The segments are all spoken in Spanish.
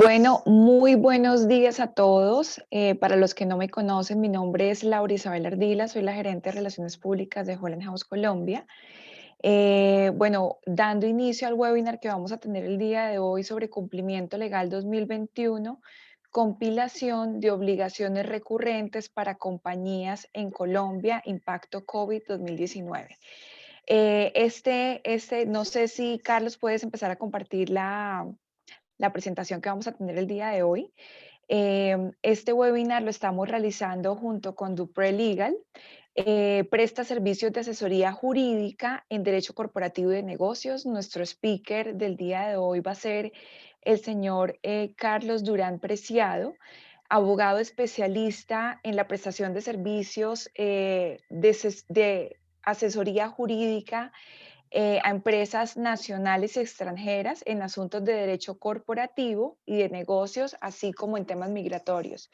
Bueno, muy buenos días a todos. Para los que no me conocen, mi nombre es Laura Isabel Ardila, soy la gerente de Relaciones Públicas de Holland House Colombia. Bueno, dando inicio al webinar que vamos a tener el día de hoy sobre cumplimiento legal 2021, compilación de obligaciones recurrentes para compañías en Colombia, impacto COVID 2019. No sé si Carlos puedes empezar a compartir la presentación que vamos a tener el día de hoy. Este webinar lo estamos realizando junto con Dupré Legal. Presta servicios de asesoría jurídica en derecho corporativo y de negocios. Nuestro speaker del día de hoy va a ser el señor Carlos Durán Preciado, abogado especialista en la prestación de servicios de asesoría jurídica a empresas nacionales y extranjeras en asuntos de derecho corporativo y de negocios, así como en temas migratorios.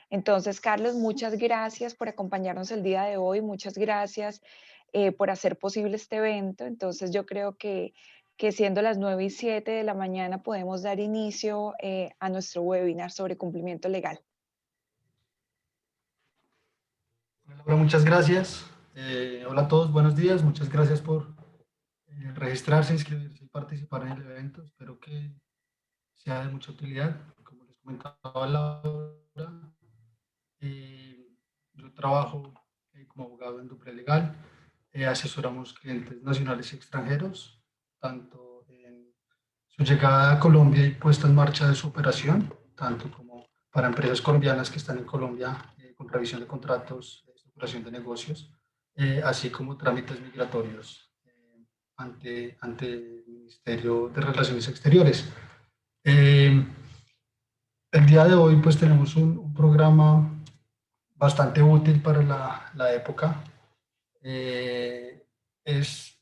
Entonces, Carlos, muchas gracias por acompañarnos el día de hoy, muchas gracias por hacer posible este evento. Entonces, yo creo que siendo las 9:07 de la mañana podemos dar inicio a nuestro webinar sobre cumplimiento legal. Hola, muchas gracias. Hola a todos, buenos días. Muchas gracias por registrarse, inscribirse y participar en el evento. Espero que sea de mucha utilidad. Como les comentaba Laura, yo trabajo como abogado en Dupré Legal. Asesoramos clientes nacionales y extranjeros, tanto en su llegada a Colombia y puesta en marcha de su operación, tanto como para empresas colombianas que están en Colombia con revisión de contratos, estructuración de negocios, así como trámites migratorios ante el Ministerio de Relaciones Exteriores. El día de hoy pues tenemos un programa bastante útil para la época. Es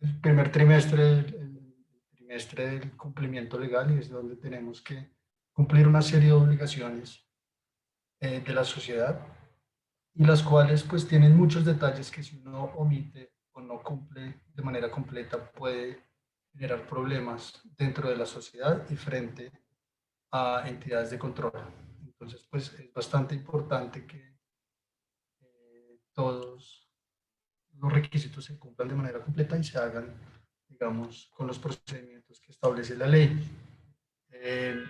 el primer trimestre, el trimestre del cumplimiento legal, y es donde tenemos que cumplir una serie de obligaciones de la sociedad, y las cuales pues tienen muchos detalles que si uno omite o no cumple de manera completa puede generar problemas dentro de la sociedad y frente a entidades de control. Entonces pues es bastante importante que todos los requisitos se cumplan de manera completa y se hagan, digamos, con los procedimientos que establece la ley. Eh,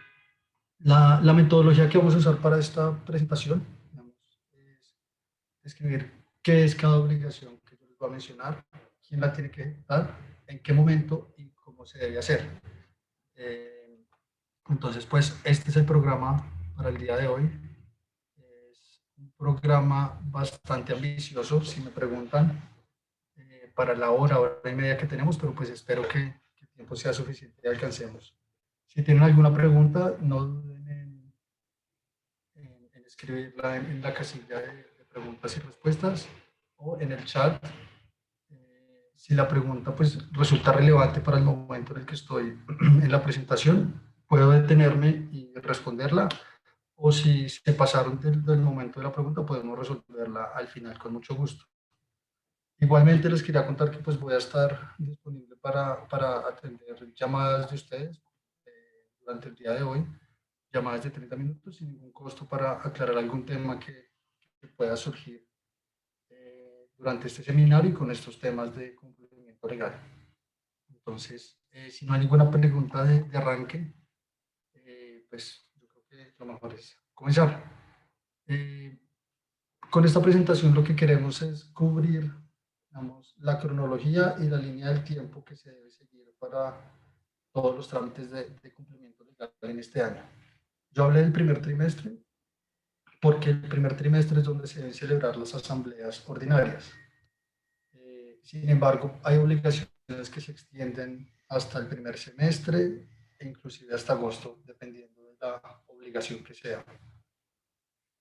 la metodología que vamos a usar para esta presentación, digamos, es describir qué es cada obligación que yo les voy a mencionar, quién la tiene que ejecutar, en qué momento y cómo se debe hacer. Entonces, pues, este es el programa para el día de hoy. Es un programa bastante ambicioso, si me preguntan, para la hora y media que tenemos, pero pues espero que el tiempo sea suficiente y alcancemos. Si tienen alguna pregunta, no duden en escribirla en la casilla de preguntas y respuestas o en el chat. Si la pregunta pues resulta relevante para el momento en el que estoy en la presentación, puedo detenerme y responderla, o si se pasaron del momento de la pregunta, podemos resolverla al final con mucho gusto. Igualmente les quería contar que pues voy a estar disponible para atender llamadas de ustedes durante el día de hoy, llamadas de 30 minutos sin ningún costo para aclarar algún tema que pueda surgir durante este seminario y con estos temas de cumplimiento legal. Entonces, si no hay ninguna pregunta de arranque, pues yo creo que lo mejor es comenzar. Con esta presentación lo que queremos es cubrir, digamos, la cronología y la línea del tiempo que se debe seguir para todos los trámites de cumplimiento legal en este año. Yo hablé del primer trimestre porque el primer trimestre es donde se deben celebrar las asambleas ordinarias. Sin embargo, hay obligaciones que se extienden hasta el primer semestre e inclusive hasta agosto, dependiendo de la obligación que sea.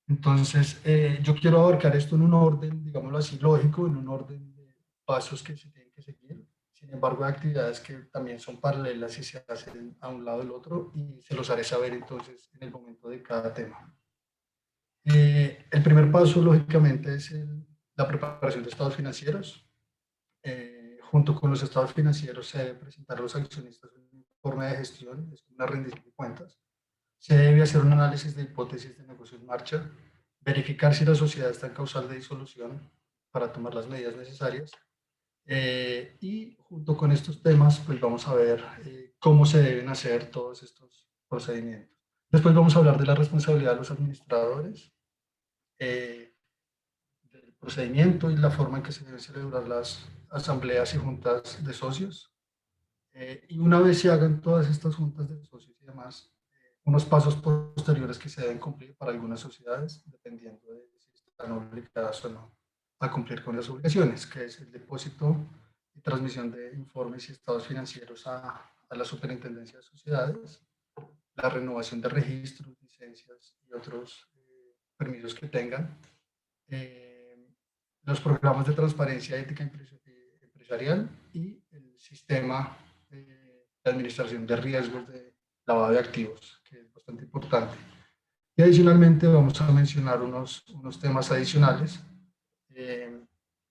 Entonces, yo quiero abarcar esto en un orden, digámoslo así, lógico, en un orden de pasos que se tienen que seguir. Sin embargo, hay actividades que también son paralelas y se hacen a un lado del otro, y se los haré saber entonces en el momento de cada tema. El primer paso, lógicamente, es la preparación de estados financieros. Junto con los estados financieros se debe presentar a los accionistas un informe de gestión, es una rendición de cuentas. Se debe hacer un análisis de hipótesis de negocio en marcha, verificar si la sociedad está en causal de disolución para tomar las medidas necesarias. Y junto con estos temas, pues vamos a ver cómo se deben hacer todos estos procedimientos. Después vamos a hablar de la responsabilidad de los administradores, del procedimiento y la forma en que se deben celebrar las asambleas y juntas de socios. Y una vez se hagan todas estas juntas de socios y demás, unos pasos posteriores que se deben cumplir para algunas sociedades, dependiendo de si están obligadas o no a cumplir con las obligaciones, que es el depósito y transmisión de informes y estados financieros a la Superintendencia de Sociedades, la renovación de registros, licencias y otros permisos que tengan, los programas de transparencia ética empresarial y el sistema de administración de riesgos de lavado de activos, que es bastante importante. Y adicionalmente vamos a mencionar unos temas adicionales, que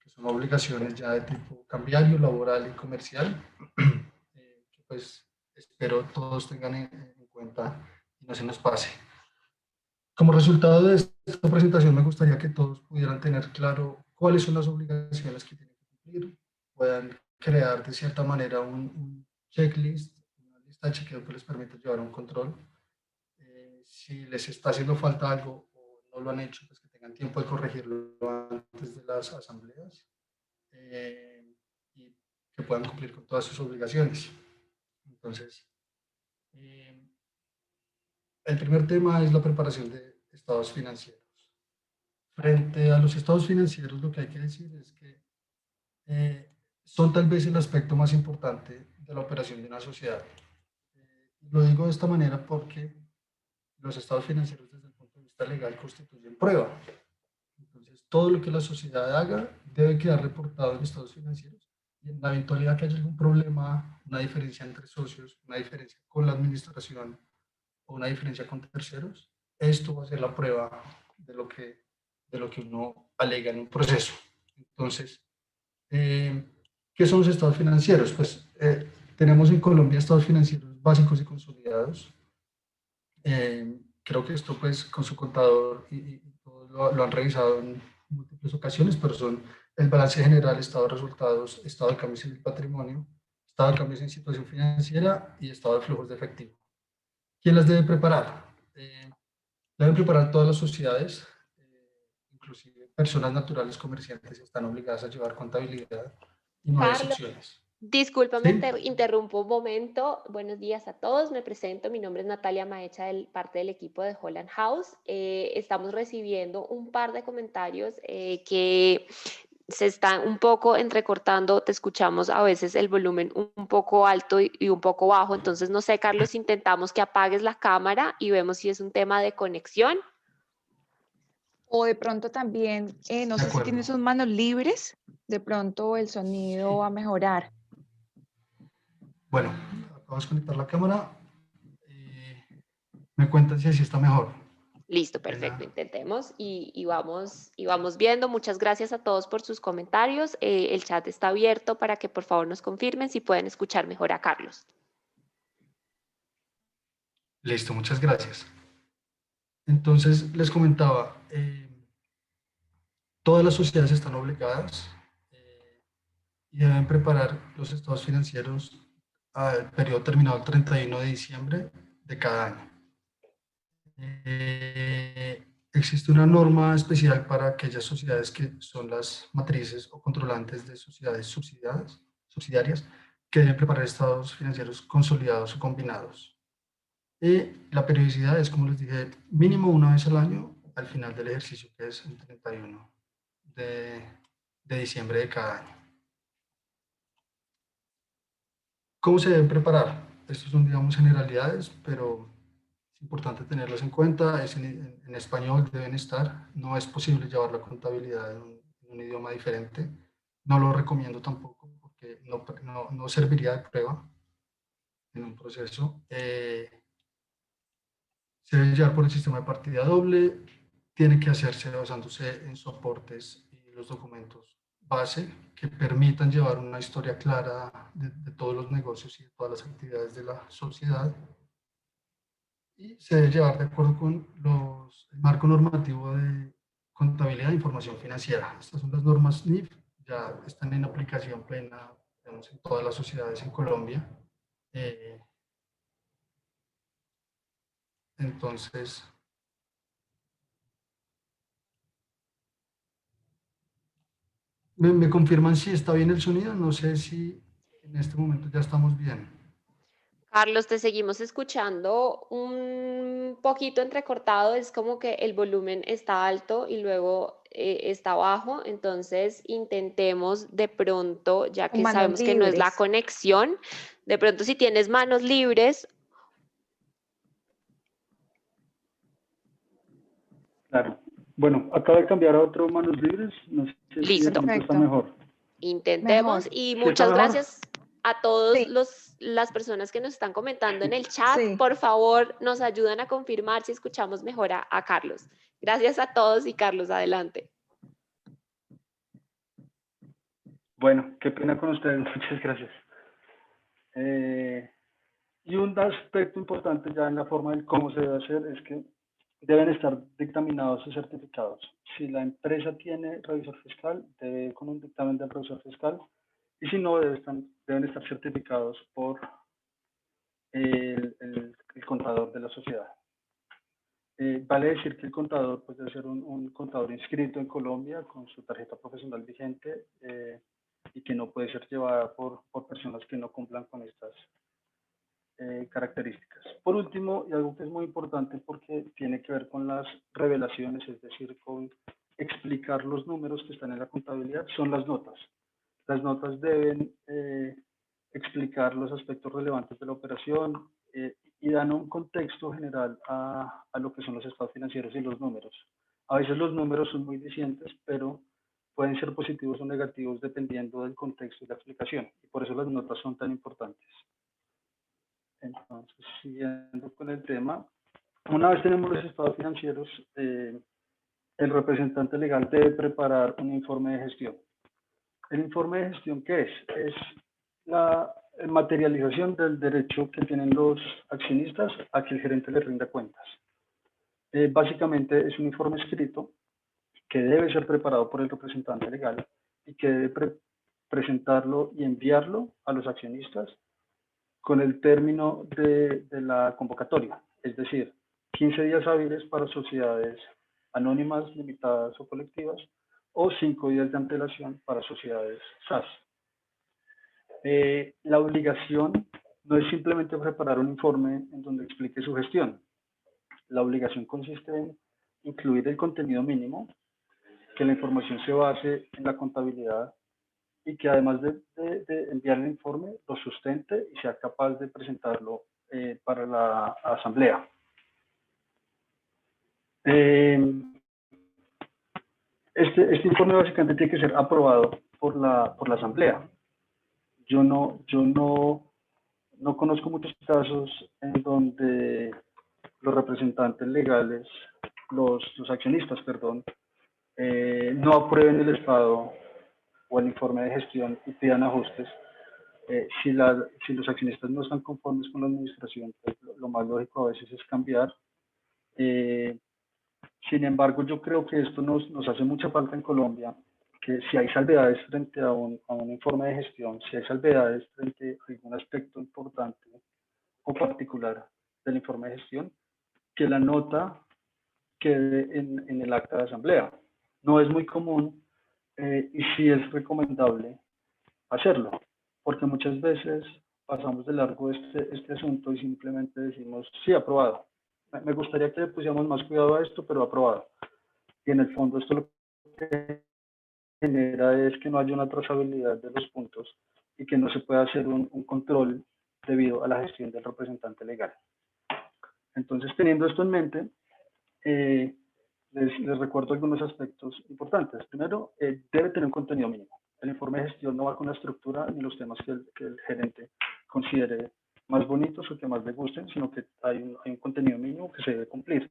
son obligaciones ya de tipo cambiario, laboral y comercial, que pues espero todos tengan en cuenta y no se nos pase. Como resultado de esta presentación, me gustaría que todos pudieran tener claro cuáles son las obligaciones que tienen que cumplir, puedan crear de cierta manera un checklist, una lista de chequeo que les permita llevar un control. Si les está haciendo falta algo o no lo han hecho, pues que tengan tiempo de corregirlo antes de las asambleas, y que puedan cumplir con todas sus obligaciones. Entonces, el primer tema es la preparación de estados financieros. Frente a los estados financieros, lo que hay que decir es que son tal vez el aspecto más importante de la operación de una sociedad. Lo digo de esta manera porque los estados financieros desde el punto de vista legal constituyen prueba. Entonces, todo lo que la sociedad haga debe quedar reportado en estados financieros y en la eventualidad que haya algún problema, una diferencia entre socios, una diferencia con la administración o una diferencia con terceros, esto va a ser la prueba de lo que uno alega en un proceso. Entonces, ¿qué son los estados financieros? Pues tenemos en Colombia estados financieros básicos y consolidados. Creo que esto pues con su contador y todos lo han revisado en múltiples ocasiones, pero son el balance general, estado de resultados, estado de cambios en el patrimonio, estado de cambios en situación financiera y estado de flujos de efectivo. ¿Quién las debe preparar? Deben preparar todas las sociedades, inclusive personas naturales comerciantes están obligadas a llevar contabilidad y no hay Carlos, excepciones. discúlpame, ¿Sí? interrumpo un momento. Buenos días a todos. Me presento. Mi nombre es Natalia Maecha, parte del equipo de Holland House. Estamos recibiendo un par de comentarios que se están un poco entrecortando. Te escuchamos a veces el volumen un poco alto y un poco bajo. Entonces, no sé, Carlos, intentamos que apagues la cámara y vemos si es un tema de conexión. O de pronto también, no sé si tienes sus manos libres, de pronto el sonido va a mejorar. Bueno, acabamos de conectar la cámara. Me cuentan si así está mejor. Listo, perfecto, intentemos y vamos viendo. Muchas gracias a todos por sus comentarios. El chat está abierto para que por favor nos confirmen si pueden escuchar mejor a Carlos. Listo, muchas gracias. Entonces, les comentaba, todas las sociedades están obligadas y deben preparar los estados financieros al periodo terminado el 31 de diciembre de cada año. Existe una norma especial para aquellas sociedades que son las matrices o controlantes de sociedades subsidiarias que deben preparar estados financieros consolidados o combinados. Y la periodicidad es, como les dije, mínimo una vez al año al final del ejercicio, que es el 31 de diciembre de cada año. ¿Cómo se deben preparar? Estos son, digamos, generalidades, pero es importante tenerlas en cuenta. Es en español deben estar. No es posible llevar la contabilidad en un idioma diferente. No lo recomiendo tampoco porque no serviría de prueba en un proceso. Se debe llevar por el sistema de partida doble. Tiene que hacerse basándose en soportes y los documentos base que permitan llevar una historia clara de todos los negocios y de todas las actividades de la sociedad. y se debe llevar de acuerdo con el marco normativo de contabilidad e información financiera. Estas son las normas NIF, ya están en aplicación plena, digamos, en todas las sociedades en Colombia. Entonces, ¿me confirman si está bien el sonido? No sé si en este momento ya estamos bien. Carlos, te seguimos escuchando un poquito entrecortado, es como que el volumen está alto y luego está bajo, entonces intentemos de pronto, ya Con que manos sabemos que no es la libres. conexión, de pronto si tienes manos libres. Claro. Bueno, acabo de cambiar a otro manos libres. No sé si de Listo, pronto está Perfecto. mejor. intentemos Mejor. y ¿Sí está muchas mejor? gracias a todos Sí, las personas que nos están comentando en el chat. sí. Por favor, nos ayudan a confirmar si escuchamos mejor a Carlos. Gracias a todos y Carlos, adelante. Bueno, qué pena con ustedes. Muchas gracias. Y un aspecto importante ya en la forma de cómo se debe hacer es que deben estar dictaminados y certificados. Si la empresa tiene revisor fiscal, debe ir con un dictamen del revisor fiscal, y si no, deben estar certificados por el contador de la sociedad. Vale decir que el contador pues, debe ser un contador inscrito en Colombia con su tarjeta profesional vigente, y que no puede ser llevada por personas que no cumplan con estas características. Por último, y algo que es muy importante porque tiene que ver con las revelaciones, es decir, con explicar los números que están en la contabilidad, son las notas. Las notas deben explicar los aspectos relevantes de la operación, y dan un contexto general a lo que son los estados financieros y los números. A veces los números son muy dicientes, pero pueden ser positivos o negativos dependiendo del contexto y la explicación. Y por eso las notas son tan importantes. Entonces, siguiendo con el tema, una vez tenemos los estados financieros, el representante legal debe preparar un informe de gestión. ¿El informe de gestión qué es? Es la materialización del derecho que tienen los accionistas a que el gerente les rinda cuentas. Básicamente es un informe escrito que debe ser preparado por el representante legal y que debe presentarlo y enviarlo a los accionistas con el término de la convocatoria, es decir, 15 días hábiles para sociedades anónimas, limitadas o colectivas, o 5 días de antelación para sociedades SAS. La obligación no es simplemente preparar un informe en donde explique su gestión. La obligación consiste en incluir el contenido mínimo, que la información se base en la contabilidad y que además de enviar el informe, lo sustente y sea capaz de presentarlo para la asamblea. Este informe básicamente tiene que ser aprobado por la asamblea. Yo no conozco muchos casos en donde los representantes legales, los accionistas, perdón, no aprueben el estado o el informe de gestión y pidan ajustes. Si los accionistas no están conformes con la administración, pues lo más lógico a veces es cambiar. Sin embargo, yo creo que esto nos hace mucha falta en Colombia, que si hay salvedades frente a un informe de gestión, si hay salvedades frente a algún aspecto importante o particular del informe de gestión, que la nota quede en el acta de asamblea. No es muy común, y sí es recomendable hacerlo, porque muchas veces pasamos de largo este asunto y simplemente decimos, sí, aprobado. Me gustaría que le pusiéramos más cuidado a esto, pero aprobado. Y en el fondo esto lo que genera es que no haya una trazabilidad de los puntos y que no se pueda hacer un control debido a la gestión del representante legal. Entonces, teniendo esto en mente, les recuerdo algunos aspectos importantes. Primero, debe tener un contenido mínimo. El informe de gestión no va con la estructura ni los temas que el gerente considere más bonitos o que más le gusten, sino que hay un contenido mínimo que se debe cumplir.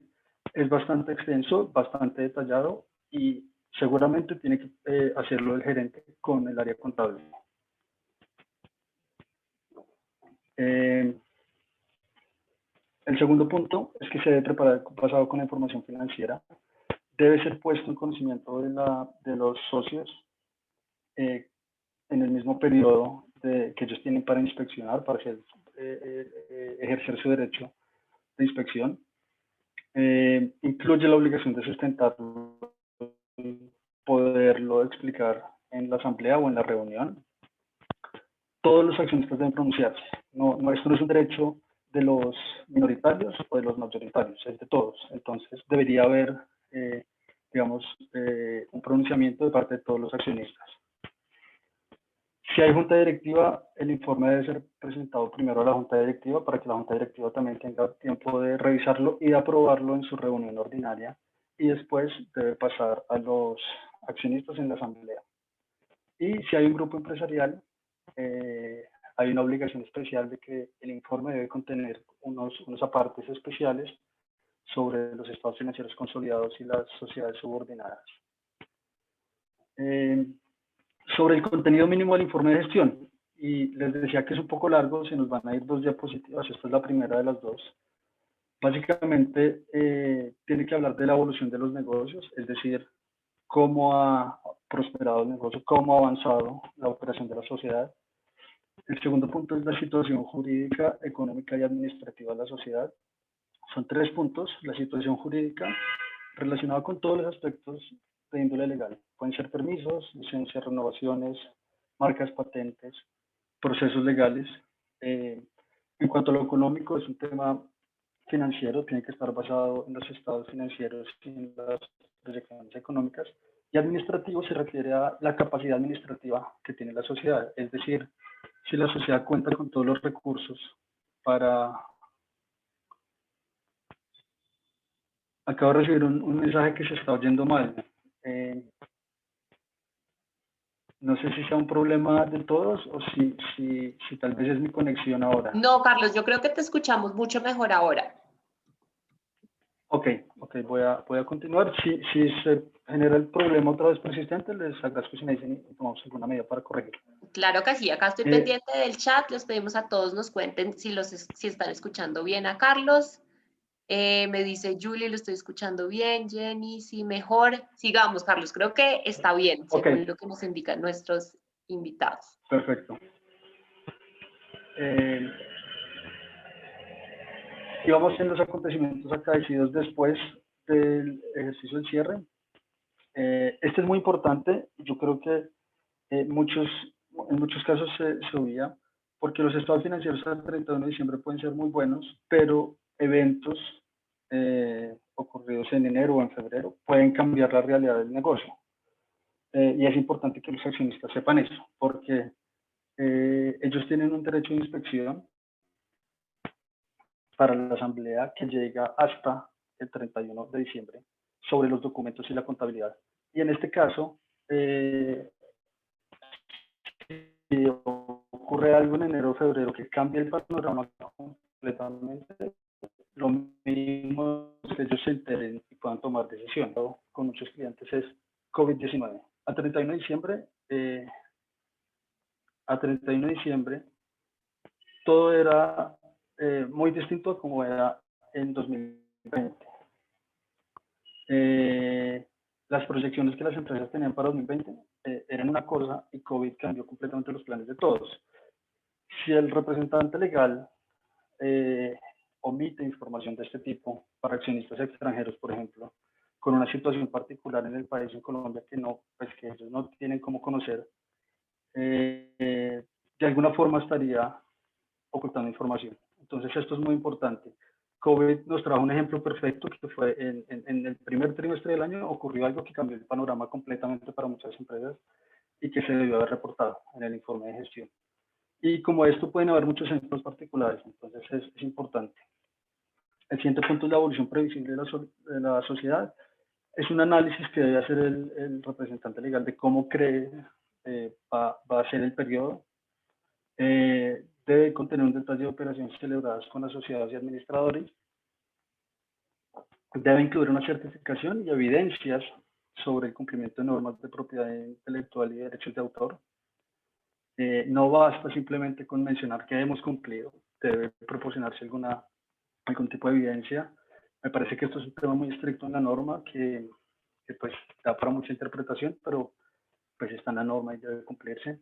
Es bastante extenso, bastante detallado y seguramente tiene que hacerlo el gerente con el área contable. El segundo punto es que se debe preparar basado con la información financiera. Debe ser puesto en conocimiento de los socios en el mismo periodo que ellos tienen para inspeccionar, para ejercer su derecho de inspección. Incluye la obligación de sustentarlo, poderlo explicar en la asamblea o en la reunión. Todos los accionistas deben pronunciarse. Esto no es un derecho de los minoritarios o de los mayoritarios, es de todos. Entonces debería haber, digamos, un pronunciamiento de parte de todos los accionistas. Si hay junta directiva, el informe debe ser presentado primero a la junta directiva para que la junta directiva también tenga tiempo de revisarlo y de aprobarlo en su reunión ordinaria, y después debe pasar a los accionistas en la asamblea. Y si hay un grupo empresarial, hay una obligación especial de que el informe debe contener unos apartes especiales sobre los estados financieros consolidados y las sociedades subordinadas. Sobre el contenido mínimo del informe de gestión, y les decía que es un poco largo, se nos van a ir 2 diapositivas, esta es la primera de las 2. Básicamente tiene que hablar de la evolución de los negocios, es decir, cómo ha prosperado el negocio, cómo ha avanzado la operación de la sociedad. El segundo punto es la situación jurídica, económica y administrativa de la sociedad. Son 3 puntos. La situación jurídica relacionada con todos los aspectos de índole legal. Pueden ser permisos, licencias, renovaciones, marcas, patentes, procesos legales. En cuanto a lo económico, es un tema financiero, tiene que estar basado en los estados financieros y en las proyecciones económicas. Y administrativo se refiere a la capacidad administrativa que tiene la sociedad, es decir, si la sociedad cuenta con todos los recursos para... Acabo de recibir un mensaje que se está oyendo mal. No sé si sea un problema de todos o si tal vez es mi conexión ahora. No, Carlos, yo creo que te escuchamos mucho mejor ahora. Ok, voy a continuar. Si se genera el problema otra vez persistente, les agradezco si me dicen y tomamos alguna medida para corregirlo. Claro que sí, acá estoy pendiente del chat, les pedimos a todos nos cuenten si están escuchando bien a Carlos. Me dice Julie, lo estoy escuchando bien, Jenny, sí, mejor. Sigamos, Carlos, creo que está bien, según lo que nos indican nuestros invitados. Perfecto. Y vamos en los acontecimientos acaecidos después del ejercicio del cierre. Este es muy importante, yo creo que en muchos casos se obvia, porque los estados financieros al 31 de diciembre pueden ser muy buenos, pero eventos ocurridos en enero o en febrero pueden cambiar la realidad del negocio. Y es importante que los accionistas sepan eso, porque ellos tienen un derecho de inspección para la asamblea que llega hasta el 31 de diciembre sobre los documentos y la contabilidad. Y en este caso, si ocurre algo en enero o febrero que cambia el panorama completamente, lo mínimo es que ellos se enteren y puedan tomar decisión. Con muchos clientes es COVID-19. A 31 de diciembre, todo era muy distinto a como era en 2020. Las proyecciones que las empresas tenían para 2020 eran una cosa y COVID cambió completamente los planes de todos. Si el representante legal omite información de este tipo para accionistas extranjeros, por ejemplo, con una situación particular en el país, en Colombia, que ellos no tienen cómo conocer, de alguna forma estaría ocultando información. Entonces esto es muy importante. COVID nos trajo un ejemplo perfecto que fue en el primer trimestre del año ocurrió algo que cambió el panorama completamente para muchas empresas y que se debió haber reportado en el informe de gestión. Y como esto pueden haber muchos ejemplos particulares, entonces es importante. El siguiente punto es la evolución previsible de la sociedad. Es un análisis que debe hacer el representante legal de cómo cree va a ser el periodo. Debe contener un detalle de operaciones celebradas con las sociedades y administradores. Debe incluir una certificación y evidencias sobre el cumplimiento de normas de propiedad intelectual y derechos de autor. No basta simplemente con mencionar que hemos cumplido, debe proporcionarse alguna algún tipo de evidencia. Me parece que esto es un tema muy estricto en la norma que pues da para mucha interpretación, pero pues está en la norma y debe cumplirse.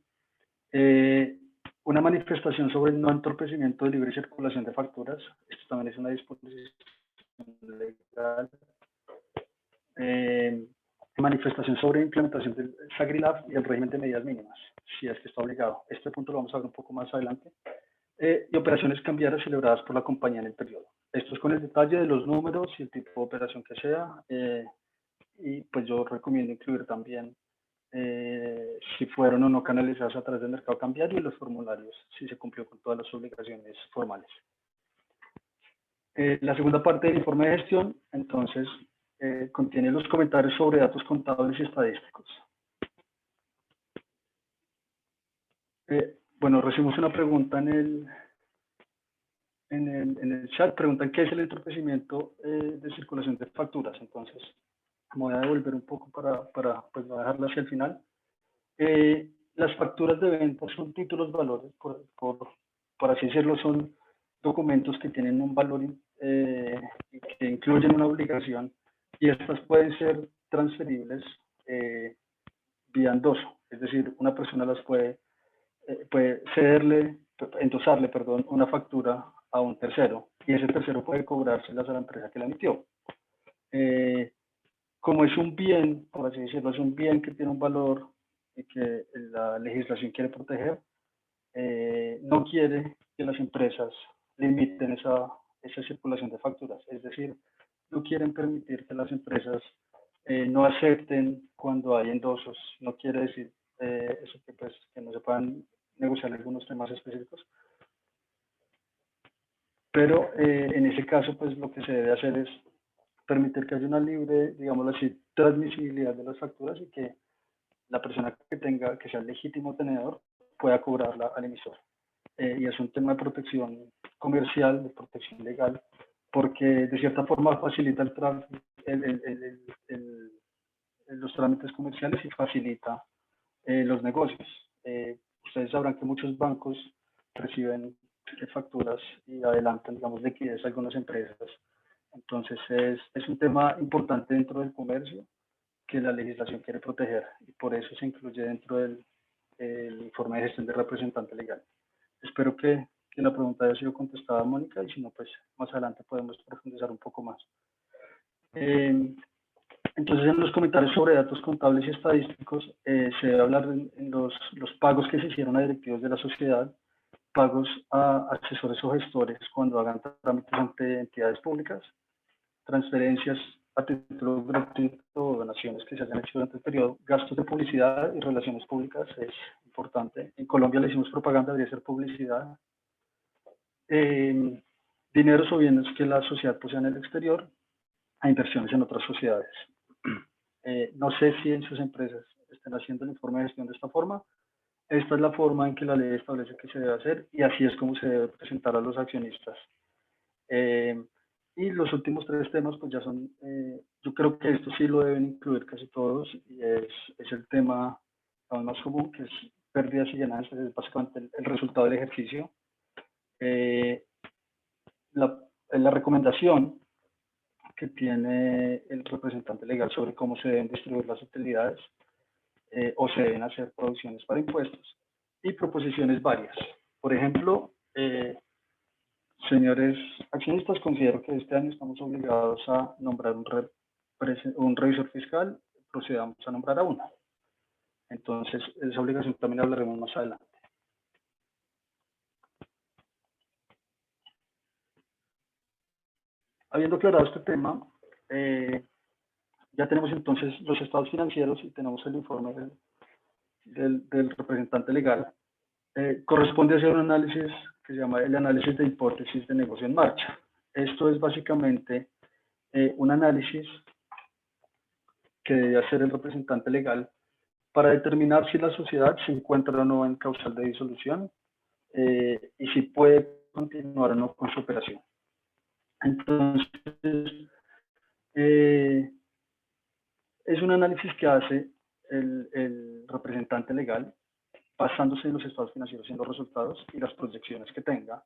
Una manifestación sobre el no entorpecimiento de libre circulación de facturas. Esto también es una disposición legal. Manifestación sobre implementación del SAGRILAB y el régimen de medidas mínimas, si es que está obligado. Este punto lo vamos a ver un poco más adelante. Y operaciones cambiarias celebradas por la compañía en el periodo. Esto es con el detalle de los números y el tipo de operación que sea. Y pues yo recomiendo incluir también si fueron o no canalizadas a través del mercado cambiario y los formularios, si se cumplió con todas las obligaciones formales. La segunda parte del informe de gestión, entonces, contiene los comentarios sobre datos contables y estadísticos. Bueno, recibimos una pregunta en el chat, preguntan qué es el entorpecimiento de circulación de facturas. Entonces, me voy a devolver un poco para pues, dejarla hacia el final. Las facturas de venta son títulos valores, por así decirlo, son documentos que tienen un valor y que incluyen una obligación, y estas pueden ser transferibles vía endoso, es decir, una persona las puede endosarle, perdón, una factura a un tercero, y ese tercero puede cobrárselas a la empresa que la emitió. Como es un bien, por así decirlo, es un bien que tiene un valor y que la legislación quiere proteger, no quiere que las empresas limiten esa circulación de facturas. Es decir, no quieren permitir que las empresas no acepten cuando hay endosos. No quiere decir eso que no se puedan negociar algunos temas específicos. Pero en ese caso, pues lo que se debe hacer es permitir que haya una libre, digámoslo así, transmisibilidad de las facturas y que la persona que sea el legítimo tenedor pueda cobrarla al emisor. Y es un tema de protección comercial, de protección legal, porque de cierta forma facilita los trámites comerciales y facilita los negocios. Ustedes sabrán que muchos bancos reciben facturas y adelantan, digamos, liquidez a algunas empresas. Entonces es un tema importante dentro del comercio que la legislación quiere proteger, y por eso se incluye dentro del informe de gestión de representante legal. Espero que la pregunta haya sido contestada, Mónica, y si no, pues más adelante podemos profundizar un poco más. Entonces, en los comentarios sobre datos contables y estadísticos, se debe hablar en los pagos que se hicieron a directivos de la sociedad, pagos a asesores o gestores cuando hagan trámites ante entidades públicas, transferencias a título gratuito o donaciones que se hayan hecho durante el periodo, gastos de publicidad y relaciones públicas, es importante. En Colombia le hicimos propaganda, debería ser publicidad. Dineros o bienes que la sociedad posea en el exterior, a inversiones en otras sociedades. No sé si en sus empresas estén haciendo el informe de gestión de esta forma. Esta es la forma en que la ley establece que se debe hacer, y así es como se debe presentar a los accionistas. Y los últimos tres temas, pues ya son, yo creo que esto sí lo deben incluir casi todos, y es el tema aún más común, que es pérdidas y ganancias, es básicamente el resultado del ejercicio. La recomendación que tiene el representante legal sobre cómo se deben distribuir las utilidades o se deben hacer producciones para impuestos, y proposiciones varias. Por ejemplo, señores accionistas, considero que este año estamos obligados a nombrar un revisor fiscal, procedamos a nombrar a uno. Entonces, esa obligación también hablaremos más adelante. Habiendo aclarado este tema, ya tenemos entonces los estados financieros y tenemos el informe del representante legal. Corresponde hacer un análisis que se llama el análisis de hipótesis de negocio en marcha. Esto es básicamente un análisis que debe hacer el representante legal para determinar si la sociedad se encuentra o no en causal de disolución y si puede continuar o no con su operación. Entonces, es un análisis que hace el representante legal basándose en los estados financieros y en los resultados y las proyecciones que tenga,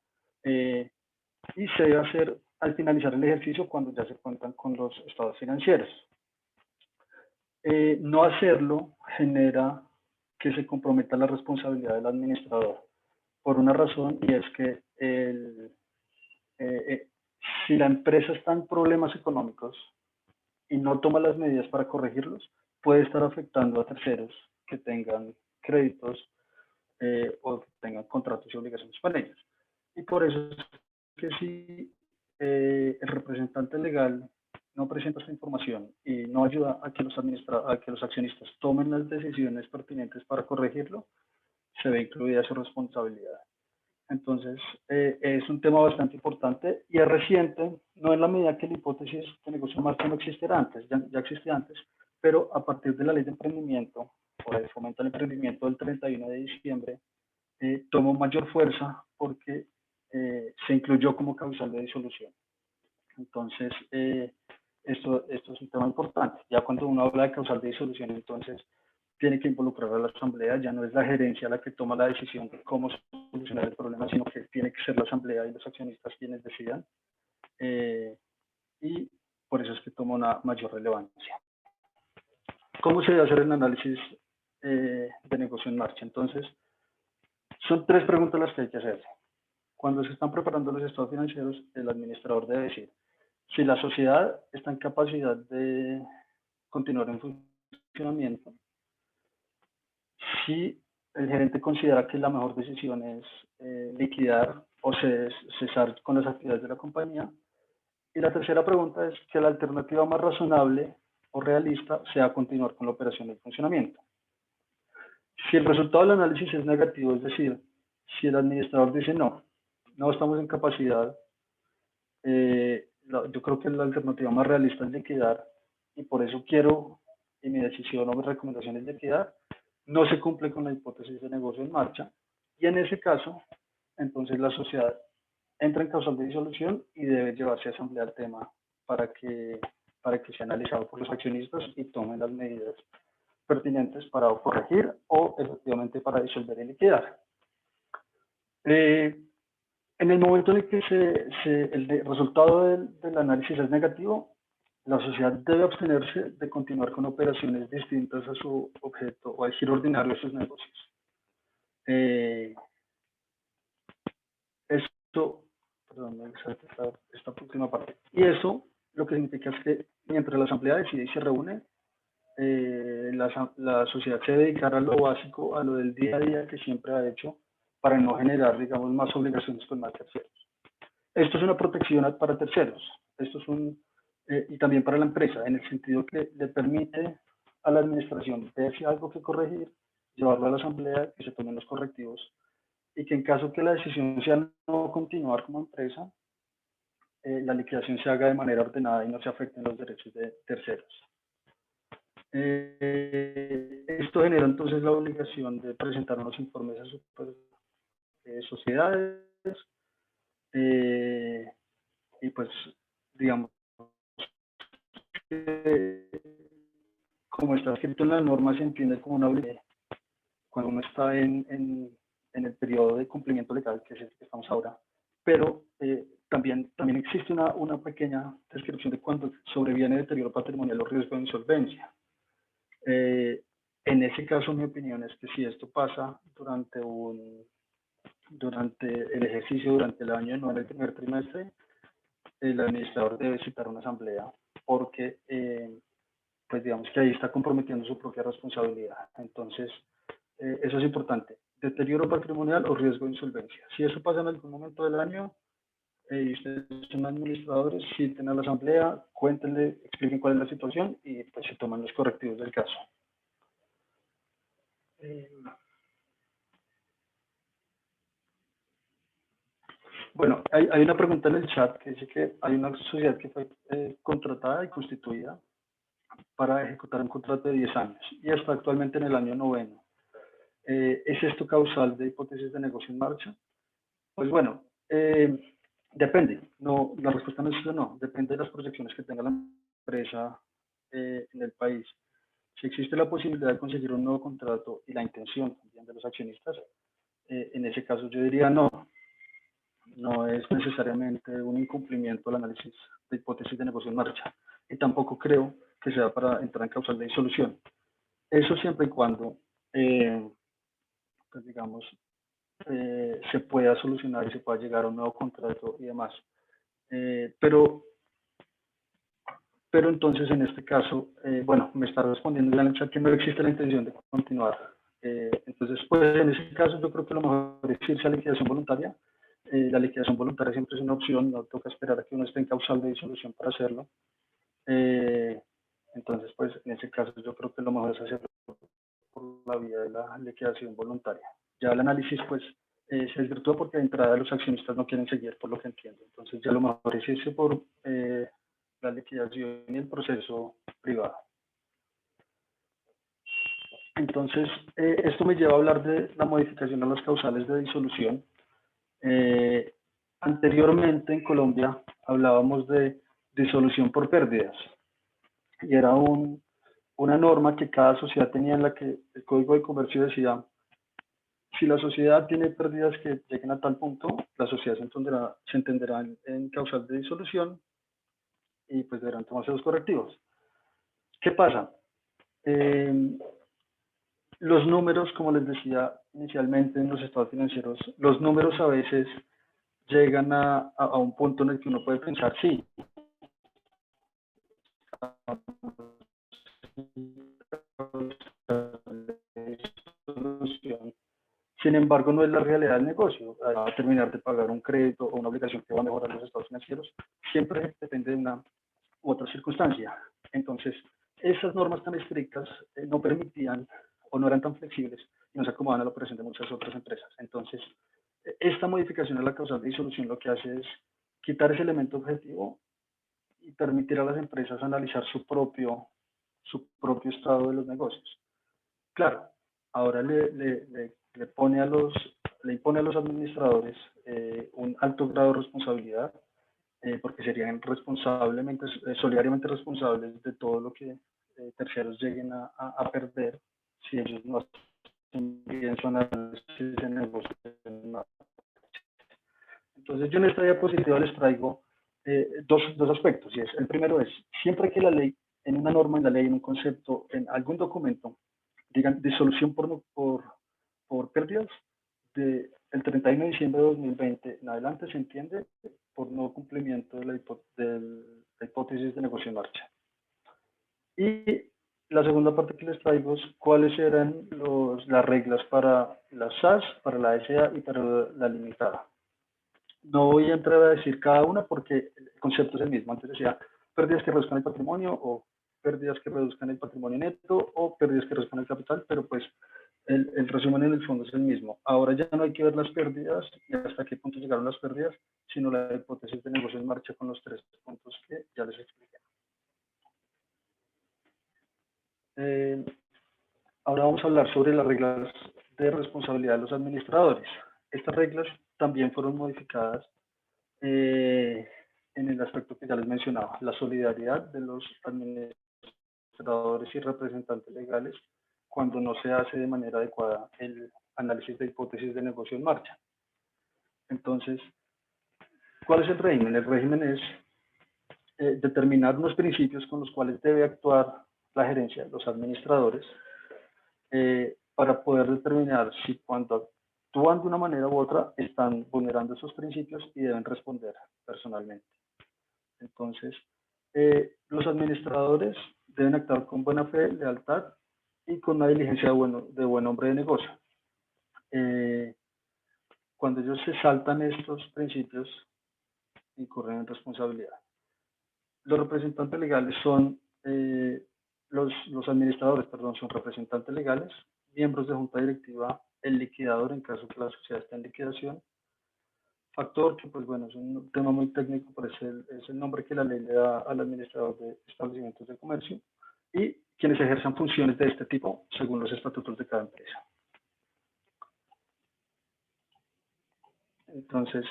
y se debe hacer al finalizar el ejercicio cuando ya se cuentan con los estados financieros. No hacerlo genera que se comprometa la responsabilidad del administrador por una razón, y es que si la empresa está en problemas económicos y no toma las medidas para corregirlos, puede estar afectando a terceros que tengan créditos o que tengan contratos y obligaciones con ellos. Y por eso es que si el representante legal no presenta esta información y no ayuda a que los accionistas tomen las decisiones pertinentes para corregirlo, se ve incluida su responsabilidad. Entonces, es un tema bastante importante y es reciente, no en la medida que la hipótesis de negocio en marcha no existiera antes, ya existía antes, pero a partir de la ley de emprendimiento o de fomento al emprendimiento del 31 de diciembre, tomó mayor fuerza porque se incluyó como causal de disolución. Entonces, esto es un tema importante. Ya cuando uno habla de causal de disolución, entonces tiene que involucrar a la asamblea, ya no es la gerencia la que toma la decisión de cómo solucionar el problema, sino que tiene que ser la asamblea y los accionistas quienes decidan. Y por eso es que toma una mayor relevancia. ¿Cómo se debe hacer el análisis de negocio en marcha? Entonces, son 3 preguntas las que hay que hacerse. Cuando se están preparando los estados financieros, el administrador debe decir si la sociedad está en capacidad de continuar en funcionamiento, si el gerente considera que la mejor decisión es liquidar o cesar con las actividades de la compañía. Y la tercera pregunta es que la alternativa más razonable o realista sea continuar con la operación y el funcionamiento. Si el resultado del análisis es negativo, es decir, si el administrador dice no estamos en capacidad, yo creo que la alternativa más realista es liquidar y por eso quiero, y mi decisión o mi recomendación es liquidar, no se cumple con la hipótesis de negocio en marcha y en ese caso, entonces la sociedad entra en causal de disolución y debe llevarse a asamblea el tema para que sea analizado por los accionistas y tomen las medidas pertinentes para corregir o efectivamente para disolver y liquidar. En el momento en el que el resultado del análisis es negativo, la sociedad debe abstenerse de continuar con operaciones distintas a su objeto o al giro ordinario de sus negocios. Perdón, esta última parte. Y eso lo que significa es que mientras la asamblea decide y se reúne, la sociedad se dedicará a lo básico, a lo del día a día que siempre ha hecho, para no generar, digamos, más obligaciones con más terceros. Esto es una protección para terceros, esto es y también para la empresa, en el sentido que le permite a la administración ver si hay algo que corregir, llevarlo a la asamblea, que se tomen los correctivos, y que en caso que la decisión sea no continuar como empresa, la liquidación se haga de manera ordenada y no se afecten los derechos de terceros. Esto genera entonces la obligación de presentar unos informes a sus sociedades y pues digamos como está escrito en la norma se entiende como una obligación cuando uno está en el periodo de cumplimiento legal que es el que estamos ahora, pero también existe una pequeña descripción de cuando sobreviene deterioro patrimonial o riesgo de insolvencia. En ese caso, mi opinión es que si esto pasa durante el ejercicio, durante el año, no en el primer trimestre, el administrador debe citar una asamblea porque, pues digamos que ahí está comprometiendo su propia responsabilidad. Entonces, eso es importante. Deterioro patrimonial o riesgo de insolvencia. Si eso pasa en algún momento del año, y ustedes son administradores, citen a la asamblea, cuéntenle, expliquen cuál es la situación y pues se toman los correctivos del caso. Bueno, hay una pregunta en el chat que dice que hay una sociedad que fue contratada y constituida para ejecutar un contrato de 10 años y está actualmente en el año 9º. ¿Es esto causal de hipótesis de negocio en marcha? Pues bueno, depende. No, la respuesta no es no. Depende de las proyecciones que tenga la empresa en el país. Si existe la posibilidad de conseguir un nuevo contrato y la intención también de los accionistas, en ese caso yo diría no. no es necesariamente un incumplimiento al análisis de hipótesis de negocio en marcha. Y tampoco creo que sea para entrar en causal de disolución. Eso siempre y cuando, pues digamos, se pueda solucionar y se pueda llegar a un nuevo contrato y demás. Pero entonces en este caso, bueno, me está respondiendo ya en el chat que no existe la intención de continuar. Entonces, pues en ese caso yo creo que lo mejor es irse a liquidación voluntaria. La liquidación voluntaria siempre es una opción, no toca esperar a que uno esté en causal de disolución para hacerlo. Entonces, pues en ese caso yo creo que lo mejor es hacerlo por la vía de la liquidación voluntaria. Ya el análisis, pues, se desvirtúa porque de entrada los accionistas no quieren seguir, por lo que entiendo. Entonces, ya lo mejor es irse por la liquidación y el proceso privado. Entonces, esto me lleva a hablar de la modificación a las causales de disolución. Anteriormente en Colombia hablábamos de disolución por pérdidas y era una norma que cada sociedad tenía en la que el Código de Comercio decía: si la sociedad tiene pérdidas que lleguen a tal punto, la sociedad se entenderá en causal de disolución y pues deberán tomarse los correctivos. ¿Qué pasa? Los números, como les decía inicialmente en los estados financieros, los números a veces llegan a un punto en el que uno puede pensar, sí, sin embargo, no es la realidad del negocio. Va a terminar de pagar un crédito o una obligación que va a mejorar los estados financieros. Siempre depende de una u otra circunstancia. Entonces, esas normas tan estrictas no permitían o no eran tan flexibles y no se acomodaban a la operación de muchas otras empresas. Entonces, esta modificación a la causal de disolución lo que hace es quitar ese elemento objetivo y permitir a las empresas analizar su propio estado de los negocios. Claro, ahora le impone a los administradores un alto grado de responsabilidad, porque serían solidariamente responsables de todo lo que terceros lleguen a perder si ellos no hacen bien su análisis de negocio. Entonces, yo en esta diapositiva les traigo dos aspectos. Y el primero es, siempre que la ley, en una norma, en la ley, en un concepto, en algún documento, digan disolución por pérdidas, el 31 de diciembre de 2020 en adelante se entiende por no cumplimiento de la hipótesis de negocio en marcha. Y la segunda parte que les traigo es cuáles eran las reglas para la SAS, para la SA y para la limitada. No voy a entrar a decir cada una porque el concepto es el mismo. Antes decía pérdidas que reduzcan el patrimonio o pérdidas que reduzcan el patrimonio neto o pérdidas que reduzcan el capital, pero pues el resumen en el fondo es el mismo. Ahora ya no hay que ver las pérdidas y hasta qué punto llegaron las pérdidas, sino la hipótesis de negocio en marcha con los 3 puntos que ya les expliqué. Ahora vamos a hablar sobre las reglas de responsabilidad de los administradores. Estas reglas también fueron modificadas en el aspecto que ya les mencionaba, la solidaridad de los administradores y representantes legales cuando no se hace de manera adecuada el análisis de hipótesis de negocio en marcha. Entonces, ¿cuál es el régimen? El régimen es determinar unos principios con los cuales debe actuar la gerencia, los administradores, para poder determinar si cuando actúan de una manera u otra están vulnerando esos principios y deben responder personalmente. Entonces, los administradores deben actuar con buena fe, lealtad y con una diligencia de buen hombre de negocio. Cuando ellos se saltan estos principios, incurren en responsabilidad. Los representantes legales son, los administradores, perdón, son representantes legales, miembros de junta directiva, el liquidador en caso que la sociedad esté en liquidación, factor que pues bueno es un tema muy técnico, pero es el nombre que la ley le da al administrador de establecimientos de comercio, y quienes ejerzan funciones de este tipo según los estatutos de cada empresa. Entonces,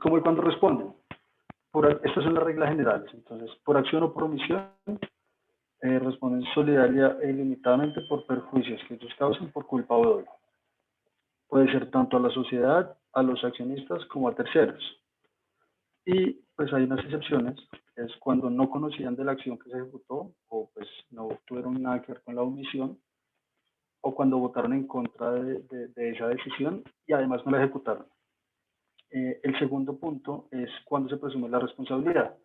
¿cómo y cuándo responden? Estas son las reglas generales. Entonces, por acción o por omisión, responden solidaria e ilimitadamente por perjuicios que ellos causen por culpa o dolo. Puede ser tanto a la sociedad, a los accionistas como a terceros. Y pues hay unas excepciones, es cuando no conocían de la acción que se ejecutó o pues no tuvieron nada que ver con la omisión, o cuando votaron en contra de esa decisión y además no la ejecutaron. El segundo punto es cuando se presume la responsabilidad.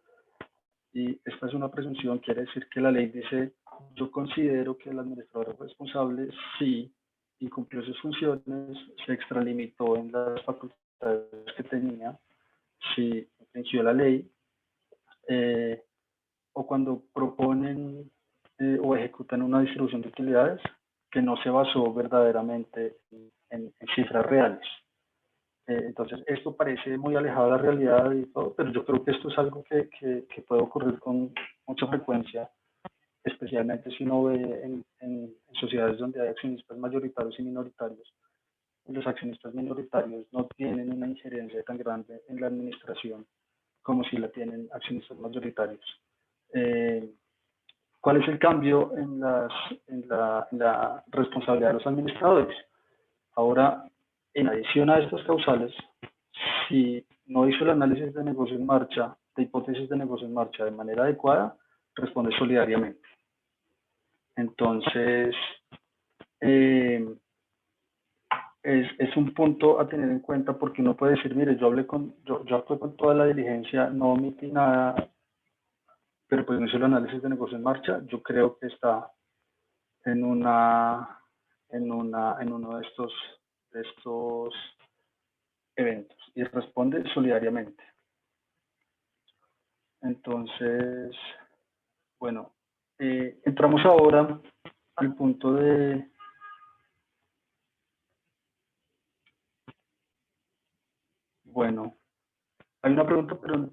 Y esta es una presunción, quiere decir que la ley dice, yo considero que el administrador es responsable si incumplió sus funciones, se extralimitó en las facultades que tenía, si infringió la ley, o cuando proponen o ejecutan una distribución de utilidades que no se basó verdaderamente en cifras reales. Entonces, esto parece muy alejado de la realidad y todo, pero yo creo que esto es algo que puede ocurrir con mucha frecuencia, especialmente si uno ve en sociedades donde hay accionistas mayoritarios y minoritarios. Los accionistas minoritarios no tienen una injerencia tan grande en la administración como si la tienen accionistas mayoritarios. ¿Cuál es el cambio en la responsabilidad de los administradores? Ahora, en adición a estas causales, si no hizo el análisis de negocio en marcha, de hipótesis de negocio en marcha de manera adecuada, responde solidariamente. Entonces, es un punto a tener en cuenta porque uno puede decir, mire, yo actué con toda la diligencia, no omití nada, pero pues no hizo el análisis de negocio en marcha. Yo creo que está en uno de estos eventos y responde solidariamente. Entonces, bueno, entramos ahora al punto de bueno, hay una pregunta, pero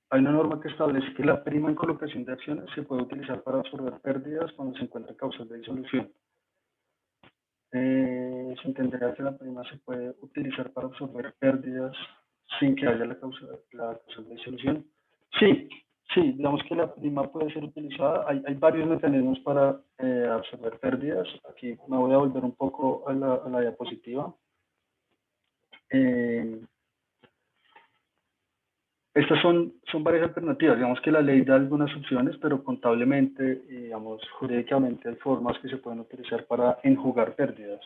hay una norma que establece que la prima en colocación de acciones se puede utilizar para absorber pérdidas cuando se encuentran causas de disolución. Se entenderá que la prima se puede utilizar para absorber pérdidas sin que haya la causa de disolución. Sí, sí, digamos que la prima puede ser utilizada. Hay varios mecanismos para absorber pérdidas. Aquí me voy a volver un poco a la diapositiva. Estas son varias alternativas. Digamos que la ley da algunas opciones, pero contablemente, digamos, jurídicamente hay formas que se pueden utilizar para enjugar pérdidas.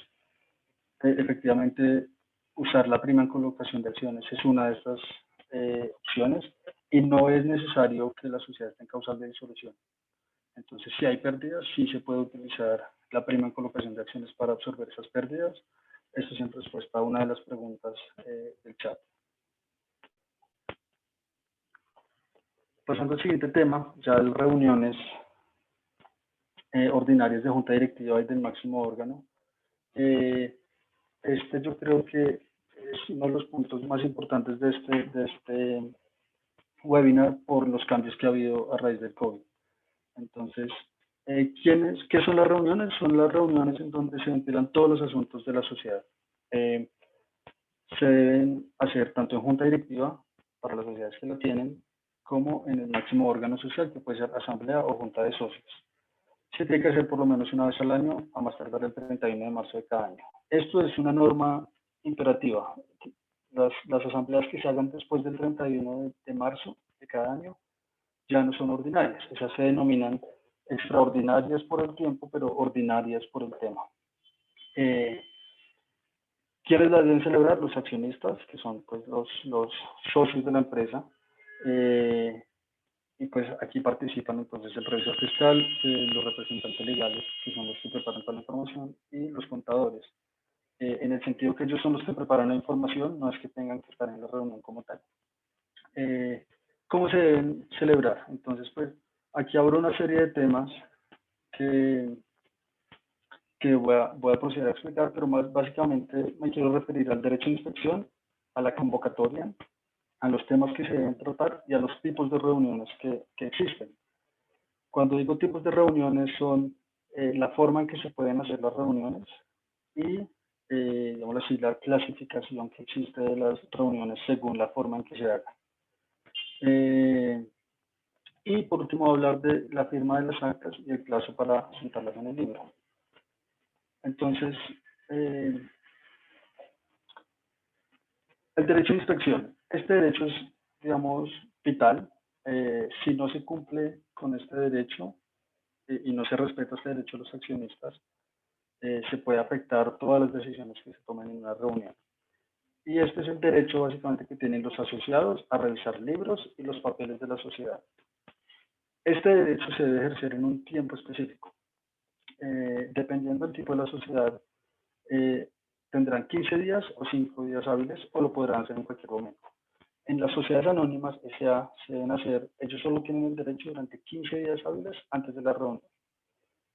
Efectivamente, usar la prima en colocación de acciones es una de estas opciones y no es necesario que la sociedad esté en causal de disolución. Entonces, si hay pérdidas, sí se puede utilizar la prima en colocación de acciones para absorber esas pérdidas. Esto es en respuesta a una de las preguntas del chat. Pasando al siguiente tema, ya las reuniones ordinarias de junta directiva y del máximo órgano. Yo creo que es uno de los puntos más importantes de este webinar por los cambios que ha habido a raíz del COVID. Entonces, ¿qué son las reuniones? Son las reuniones en donde se ventilan todos los asuntos de la sociedad. Se deben hacer tanto en junta directiva, para las sociedades que lo tienen, como en el máximo órgano social, que puede ser asamblea o junta de socios. Se tiene que hacer por lo menos una vez al año, a más tardar el 31 de marzo de cada año. Esto es una norma imperativa. Las asambleas que se hagan después del 31 de marzo de cada año ya no son ordinarias. Esas se denominan extraordinarias por el tiempo, pero ordinarias por el tema. ¿Quiénes las deben celebrar? Los accionistas, que son pues, los socios de la empresa. Y pues aquí participan entonces el revisor fiscal, los representantes legales, que son los que preparan toda la información, y los contadores. En el sentido que ellos son los que preparan la información, no es que tengan que estar en la reunión como tal. ¿Cómo se deben celebrar? Entonces, pues aquí abro una serie de temas que voy a proceder a explicar, pero más básicamente me quiero referir al derecho de inspección, a la convocatoria, a los temas que se deben tratar y a los tipos de reuniones que existen. Cuando digo tipos de reuniones son la forma en que se pueden hacer las reuniones y, digamos así, la clasificación que existe de las reuniones según la forma en que se hagan. Y por último, hablar de la firma de las actas y el plazo para sentarlas en el libro. Entonces, El derecho de inspección. Este derecho es, digamos, vital. Si no se cumple con este derecho y no se respeta este derecho de los accionistas, se puede afectar todas las decisiones que se tomen en una reunión. Y este es el derecho básicamente que tienen los asociados a revisar libros y los papeles de la sociedad. Este derecho se debe ejercer en un tiempo específico. Dependiendo del tipo de la sociedad, tendrán 15 días o 5 días hábiles o lo podrán hacer en cualquier momento. En las sociedades anónimas, S.A. se deben hacer, ellos solo tienen el derecho durante 15 días hábiles antes de la reunión.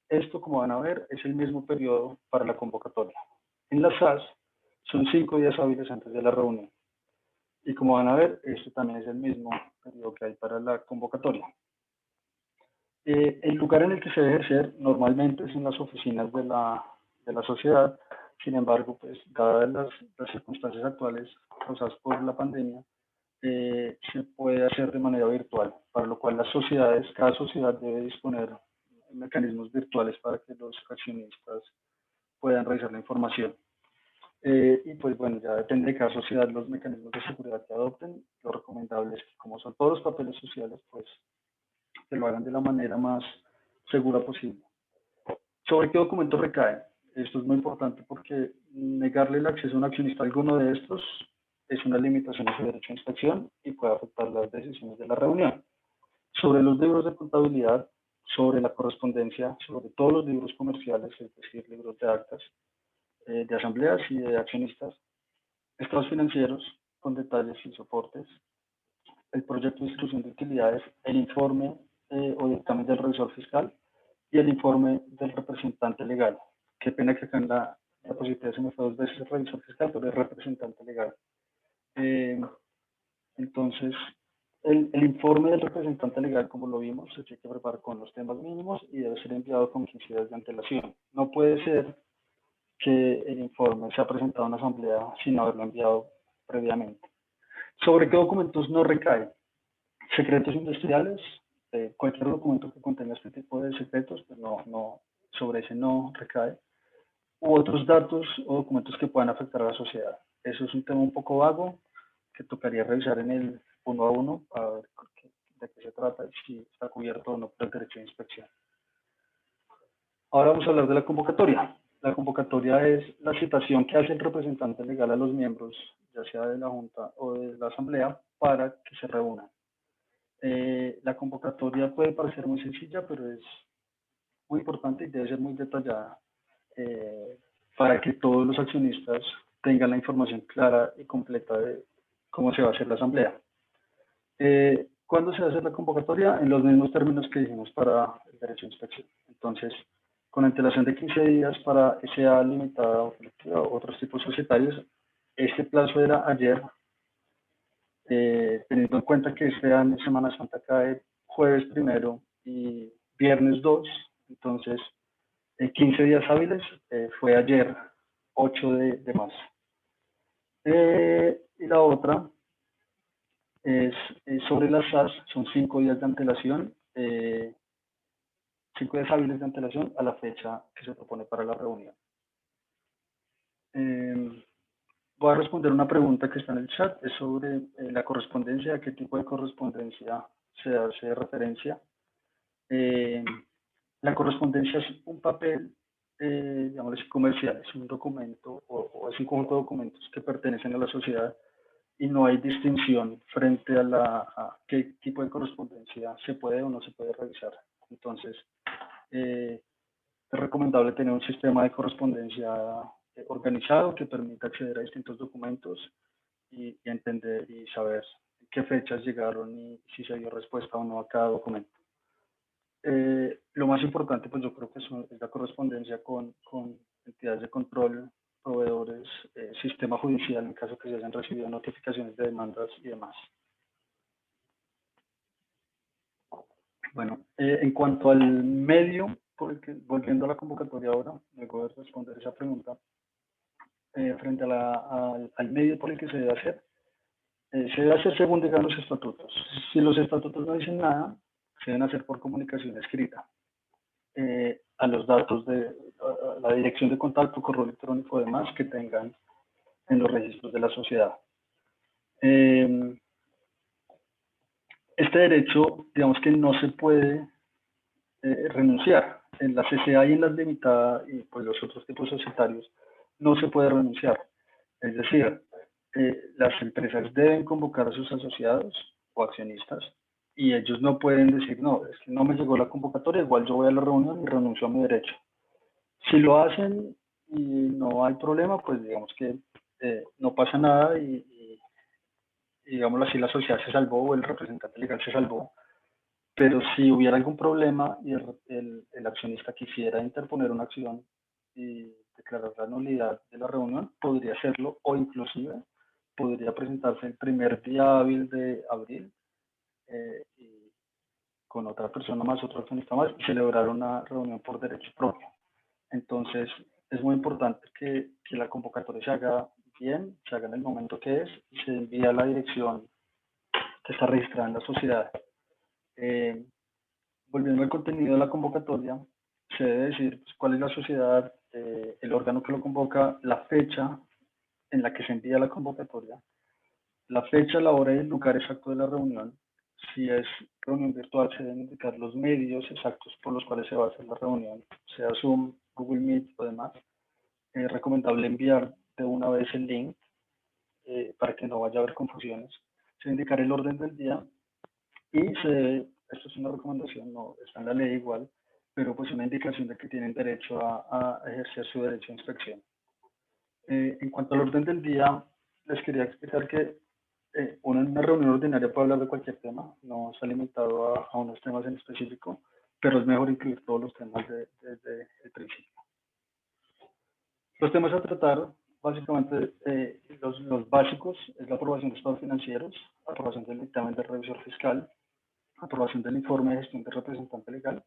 Esto, como van a ver, es el mismo periodo para la convocatoria. En las SAS son 5 días hábiles antes de la reunión. Y como van a ver, esto también es el mismo periodo que hay para la convocatoria. El lugar en el que se debe ejercer normalmente es en las oficinas de la sociedad. Sin embargo, pues, dadas las circunstancias actuales causadas por la pandemia, se puede hacer de manera virtual, para lo cual cada sociedad debe disponer de mecanismos virtuales para que los accionistas puedan revisar la información. Y pues bueno, ya depende de cada sociedad los mecanismos de seguridad que adopten. Lo recomendable es que, como son todos los papeles sociales, pues que lo hagan de la manera más segura posible. ¿Sobre qué documentos recaen? Esto es muy importante porque negarle el acceso a un accionista a alguno de estos es una limitación a su derecho a inspección y puede afectar las decisiones de la reunión. Sobre los libros de contabilidad, sobre la correspondencia, sobre todos los libros comerciales, es decir, libros de actas, de asambleas y de accionistas, estados financieros con detalles y soportes, el proyecto de distribución de utilidades, el informe o dictamen del revisor fiscal y el informe del representante legal. Qué pena que acá en la diapositiva se me fue 2 veces el revisor fiscal, pero el representante legal. Entonces, el informe del representante legal, como lo vimos, se tiene que preparar con los temas mínimos y debe ser enviado con 15 días de antelación. No puede ser que el informe sea presentado en la asamblea sin haberlo enviado previamente. ¿Sobre qué documentos no recae? Secretos industriales, cualquier documento que contenga este tipo de secretos, pues sobre ese no recae. U otros datos o documentos que puedan afectar a la sociedad. Eso es un tema un poco vago que tocaría revisar en el 1 a 1 para ver de qué se trata y si está cubierto o no por el derecho de inspección. Ahora vamos a hablar de la convocatoria. La convocatoria es la citación que hace el representante legal a los miembros, ya sea de la Junta o de la Asamblea, para que se reúnan. La convocatoria puede parecer muy sencilla, pero es muy importante y debe ser muy detallada para que todos los accionistas tengan la información clara y completa de cómo se va a hacer la asamblea. ¿Cuándo se va a hacer la convocatoria? En los mismos términos que dijimos para el derecho de inspección. Entonces, con antelación de 15 días para S.A. limitada o colectiva o otros tipos societarios, este plazo era ayer, teniendo en cuenta que este año Semana Santa cae jueves 1 y viernes 2, entonces 15 días hábiles fue ayer, 8 de marzo. Y la otra es sobre las SAS, son 5 días de antelación, 5 días hábiles de antelación a la fecha que se propone para la reunión. Voy a responder una pregunta que está en el chat, es sobre la correspondencia, a qué tipo de correspondencia se hace referencia. La correspondencia es un papel, digamos, comercial, es un documento o es un conjunto de documentos que pertenecen a la sociedad y no hay distinción frente a qué tipo de correspondencia se puede o no se puede revisar. Entonces, es recomendable tener un sistema de correspondencia organizado que permita acceder a distintos documentos y entender y saber qué fechas llegaron y si se dio respuesta o no a cada documento. Lo más importante, pues yo creo que es la correspondencia con entidades de control, proveedores, sistema judicial en caso que se hayan recibido notificaciones de demandas y demás. Bueno, en cuanto al medio, por el que, volviendo a la convocatoria ahora, luego de responder esa pregunta, frente al medio por el que se debe hacer según digan los estatutos. Si los estatutos no dicen nada, se deben hacer por comunicación escrita. A los datos de la dirección de contacto, correo electrónico y demás que tengan en los registros de la sociedad. Eh, este derecho, digamos que no se puede renunciar. En la CCA y en las limitadas y pues los otros tipos societarios no se puede renunciar. Es decir, las empresas deben convocar a sus asociados o accionistas y ellos no pueden decir, no, es que no me llegó la convocatoria, igual yo voy a la reunión y renuncio a mi derecho. Si lo hacen y no hay problema, pues digamos que no pasa nada y digámoslo así, la sociedad se salvó o el representante legal se salvó. Pero si hubiera algún problema y el accionista quisiera interponer una acción y declarar la nulidad de la reunión, podría hacerlo o inclusive podría presentarse el primer día hábil de abril y con otra persona más, otro accionista más, y celebrar una reunión por derecho propio. Entonces, es muy importante que la convocatoria se haga bien, se haga en el momento que es y se envíe a la dirección que está registrada en la sociedad. Eh, Volviendo al contenido de la convocatoria, se debe decir pues, cuál es la sociedad, el órgano que lo convoca, la fecha en la que se envía la convocatoria, la fecha, la hora y el lugar exacto de la reunión. Si es reunión virtual, se deben indicar los medios exactos por los cuales se va a hacer la reunión, sea Zoom, Google Meet o demás. Es recomendable enviar de una vez el link para que no vaya a haber confusiones. Se debe indicar el orden del día y esto es una recomendación, no está en la ley igual, pero pues una indicación de que tienen derecho a ejercer su derecho a inspección. En cuanto al orden del día, les quería explicar que uno en una reunión ordinaria puede hablar de cualquier tema, no está limitado a unos temas en específico, pero es mejor incluir todos los temas desde el principio. Los temas a tratar, básicamente, los básicos, es la aprobación de estados financieros, aprobación del dictamen del revisor fiscal, aprobación del informe de gestión del representante legal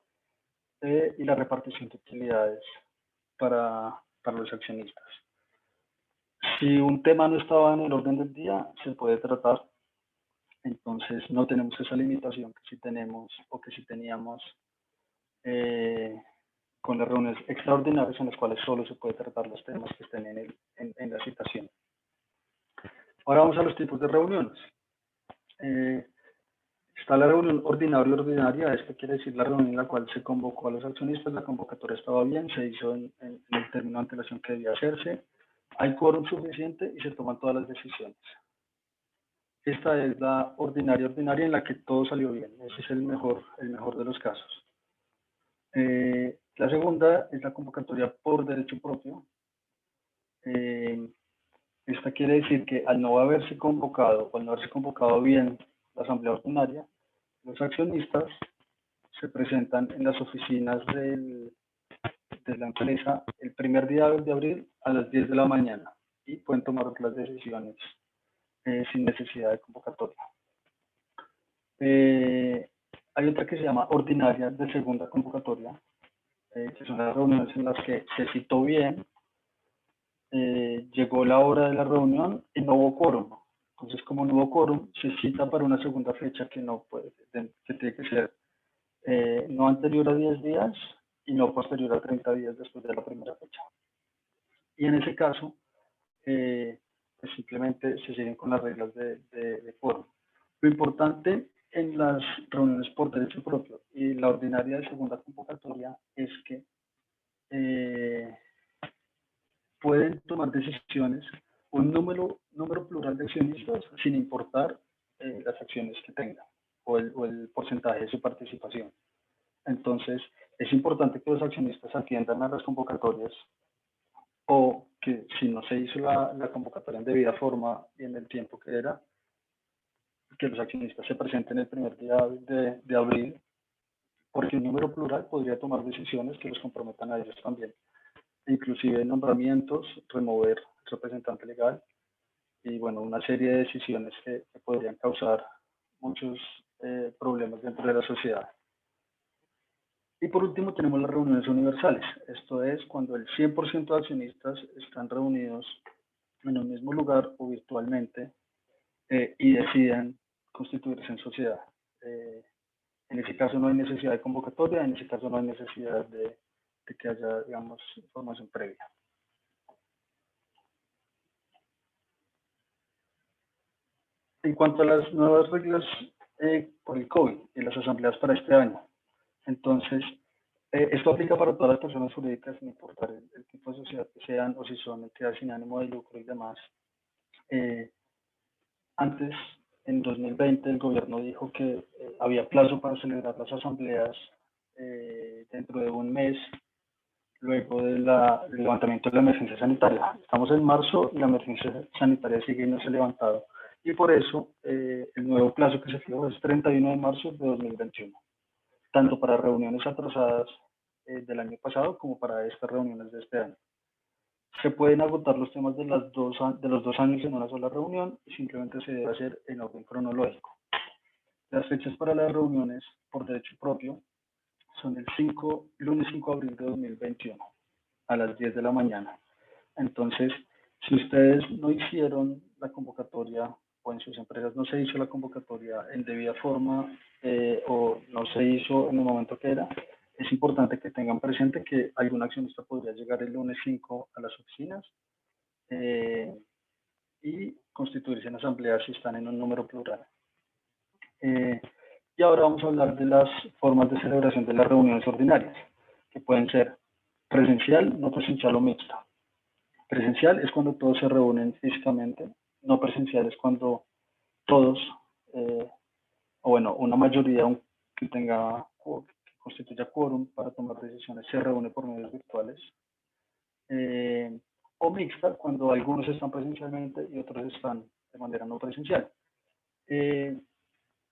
y la repartición de utilidades para los accionistas. Si un tema no estaba en el orden del día, se puede tratar. Entonces, no tenemos esa limitación que sí tenemos o que sí teníamos con las reuniones extraordinarias en las cuales solo se puede tratar los temas que estén en la citación. Ahora vamos a los tipos de reuniones. Está la reunión ordinaria, esto quiere decir la reunión en la cual se convocó a los accionistas, la convocatoria estaba bien, se hizo en el término de antelación que debía hacerse, hay quórum suficiente y se toman todas las decisiones. Esta es la ordinaria en la que todo salió bien, ese es el mejor de los casos. La segunda es la convocatoria por derecho propio. Esta quiere decir que al no haberse convocado o al no haberse convocado bien la asamblea ordinaria, los accionistas se presentan en las oficinas de la empresa el primer día de abril a las 10 de la mañana y pueden tomar las decisiones sin necesidad de convocatoria. Hay otra que se llama ordinaria de segunda convocatoria, que son las reuniones en las que se citó bien, llegó la hora de la reunión y no hubo quórum. Entonces, como no hubo quórum, se cita para una segunda fecha que no puede, que tiene que ser no anterior a 10 días y no posterior a 30 días después de la primera fecha. Y en ese caso, pues simplemente se siguen con las reglas de quórum. Lo importante en las reuniones por derecho propio y la ordinaria de segunda convocatoria es que pueden tomar decisiones un número plural de accionistas sin importar las acciones que tengan o el porcentaje de su participación. Entonces, es importante que los accionistas atiendan a las convocatorias o que si no se hizo la convocatoria en debida forma y en el tiempo que era, que los accionistas se presenten el primer día de abril, porque un número plural podría tomar decisiones que los comprometan a ellos también, inclusive nombramientos, remover el representante legal y bueno, una serie de decisiones que podrían causar muchos problemas dentro de la sociedad. Y por último tenemos las reuniones universales. Esto es cuando el 100% de accionistas están reunidos en un mismo lugar o virtualmente y deciden constituirse en sociedad. En ese caso no hay necesidad de convocatoria, en ese caso no hay necesidad de que haya, digamos, información previa. En cuanto a las nuevas reglas por el COVID y las asambleas para este año, entonces, esto aplica para todas las personas jurídicas, sin importar el tipo de sociedad que sean o si son entidades sin ánimo de lucro y demás. Antes, en 2020, el gobierno dijo que había plazo para celebrar las asambleas dentro de un mes, luego del levantamiento de la emergencia sanitaria. Estamos en marzo y la emergencia sanitaria sigue y no se ha levantado. Y por eso, el nuevo plazo que se fijó es 31 de marzo de 2021, tanto para reuniones atrasadas del año pasado como para estas reuniones de este año. Se pueden agotar los temas de los 2 años en una sola reunión y simplemente se debe hacer en orden cronológico. Las fechas para las reuniones por derecho propio son el lunes 5 de abril de 2021 a las 10 de la mañana. Entonces, si ustedes no hicieron la convocatoria o en sus empresas no se hizo la convocatoria en debida forma o no se hizo en el momento que era, es importante que tengan presente que algún accionista podría llegar el lunes 5 a las oficinas y constituirse en asamblea si están en un número plural. Y ahora vamos a hablar de las formas de celebración de las reuniones ordinarias, que pueden ser presencial, no presencial o mixta. Presencial es cuando todos se reúnen físicamente, no presencial es cuando todos, o bueno, una mayoría que constituya quórum para tomar decisiones se reúne por medios virtuales. O mixta cuando algunos están presencialmente y otros están de manera no presencial.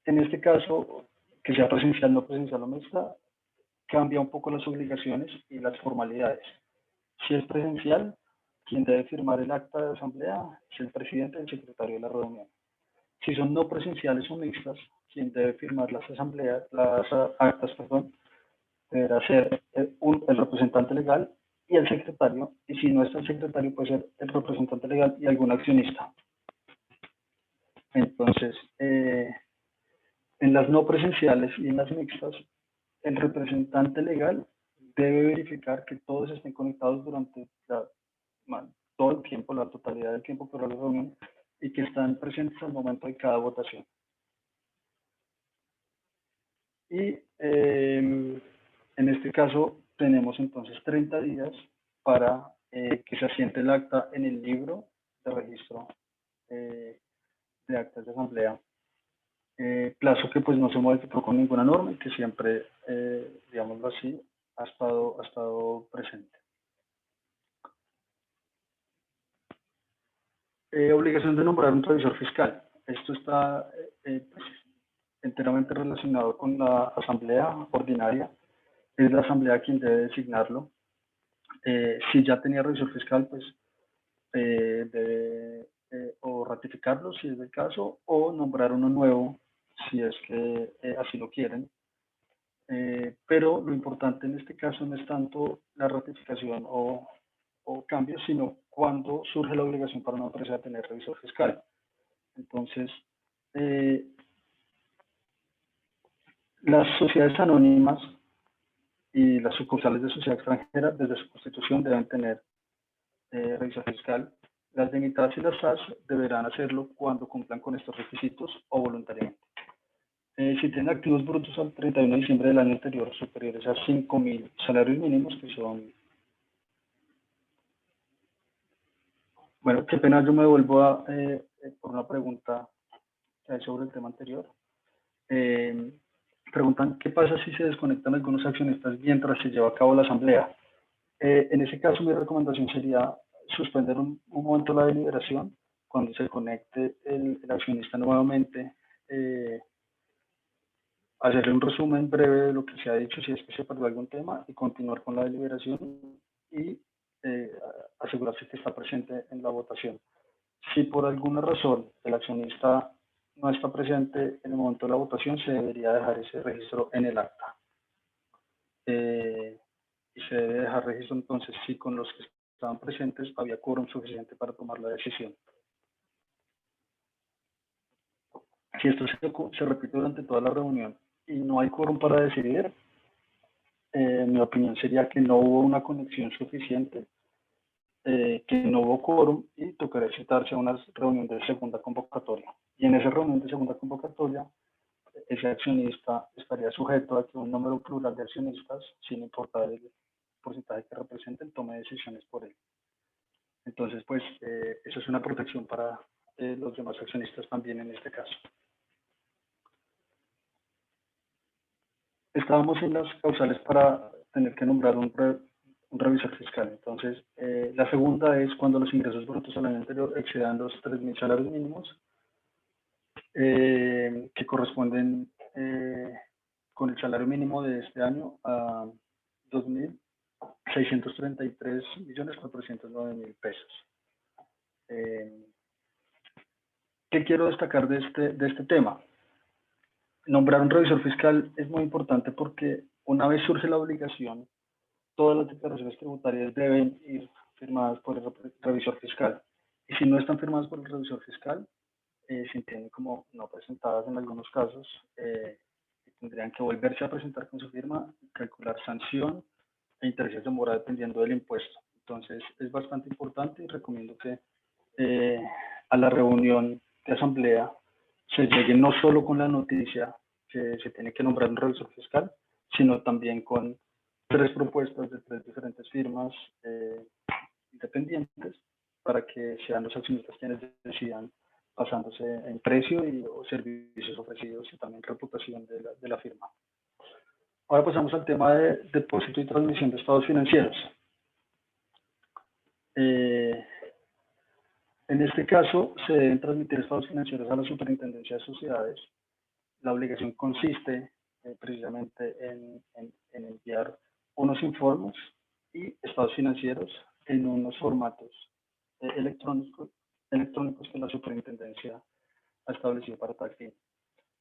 En este caso, que sea presencial, no presencial o mixta, cambia un poco las obligaciones y las formalidades. Si es presencial, quien debe firmar el acta de asamblea es el presidente y el secretario de la reunión. Si son no presenciales o mixtas, quien debe firmar las actas, deberá ser el representante legal y el secretario, y si no está el secretario, puede ser el representante legal y algún accionista. Entonces, en las no presenciales y en las mixtas, el representante legal debe verificar que todos estén conectados durante todo el tiempo, la totalidad del tiempo que dura la reunión, y que están presentes al momento de cada votación. Y en este caso tenemos entonces 30 días para que se asiente el acta en el libro de registro de actas de asamblea. Plazo que pues no se modificó con ninguna norma y que siempre, digámoslo así, ha estado presente. Obligación de nombrar un revisor fiscal. Esto está pues, enteramente relacionado con la asamblea ordinaria. Es la asamblea quien debe designarlo. Si ya tenía revisor fiscal, pues debe o ratificarlo si es el caso, o nombrar uno nuevo si es que así lo quieren. Pero lo importante en este caso no es tanto la ratificación o cambios, sino cuando surge la obligación para una empresa de tener revisor fiscal. Entonces, las sociedades anónimas y las sucursales de sociedad extranjera, desde su constitución, deben tener revisor fiscal. Las limitadas y las SAS deberán hacerlo cuando cumplan con estos requisitos o voluntariamente. Si tienen activos brutos al 31 de diciembre del año anterior superiores a 5.000 salarios mínimos, que son... Bueno, qué pena, yo me devuelvo por una pregunta que hay sobre el tema anterior. Preguntan, ¿qué pasa si se desconectan algunos accionistas mientras se lleva a cabo la asamblea? En ese caso, mi recomendación sería suspender un momento la deliberación. Cuando se conecte el accionista nuevamente, hacerle un resumen breve de lo que se ha dicho, si es que se perdió algún tema, y continuar con la deliberación y asegurarse que está presente en la votación. Si por alguna razón el accionista no está presente en el momento de la votación, se debería dejar ese registro en el acta. Y se debe dejar registro entonces si con los que estaban presentes había quórum suficiente para tomar la decisión. Si esto se repite durante toda la reunión y no hay quórum para decidir, mi opinión sería que no hubo una conexión suficiente que no hubo quórum y tocará citarse a una reunión de segunda convocatoria. Y en esa reunión de segunda convocatoria, ese accionista estaría sujeto a que un número plural de accionistas, sin importar el porcentaje que representen, tome decisiones por él. Entonces, pues, eso es una protección para los demás accionistas también en este caso. Estábamos en las causales para tener que nombrar un revisor fiscal. Entonces, la segunda es cuando los ingresos brutos al año anterior excedan los 3.000 salarios mínimos, que corresponden con el salario mínimo de este año a 2.633.409.000 pesos. ¿Qué quiero destacar de este tema? Nombrar un revisor fiscal es muy importante porque una vez surge la obligación, todas las declaraciones tributarias deben ir firmadas por el revisor fiscal. Y si no están firmadas por el revisor fiscal, se entienden como no presentadas en algunos casos, tendrían que volverse a presentar con su firma, calcular sanción e intereses de mora dependiendo del impuesto. Entonces, es bastante importante y recomiendo que a la reunión de asamblea se llegue no solo con la noticia que se tiene que nombrar un revisor fiscal, sino también con 3 propuestas de 3 diferentes firmas independientes para que sean los accionistas quienes decidan basándose en precio y o servicios ofrecidos y también reputación de la firma. Ahora pasamos al tema de depósito y transmisión de estados financieros. En este caso, se deben transmitir estados financieros a la Superintendencia de Sociedades. La obligación consiste precisamente en enviar unos informes y estados financieros en unos formatos electrónicos que la Superintendencia ha establecido para tal fin.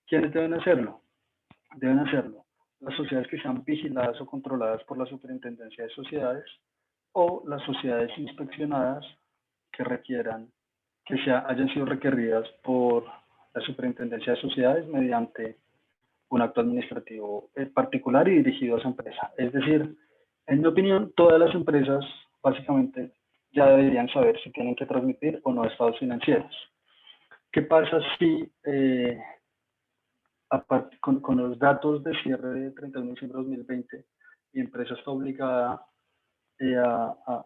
¿Quiénes deben hacerlo? Deben hacerlo las sociedades que sean vigiladas o controladas por la Superintendencia de Sociedades o las sociedades inspeccionadas que requieran que hayan sido requeridas por la Superintendencia de Sociedades mediante un acto administrativo particular y dirigido a esa empresa. Es decir, en mi opinión, todas las empresas básicamente ya deberían saber si tienen que transmitir o no estados financieros. ¿Qué pasa si con los datos de cierre de 31 de diciembre de 2020 mi empresa está obligada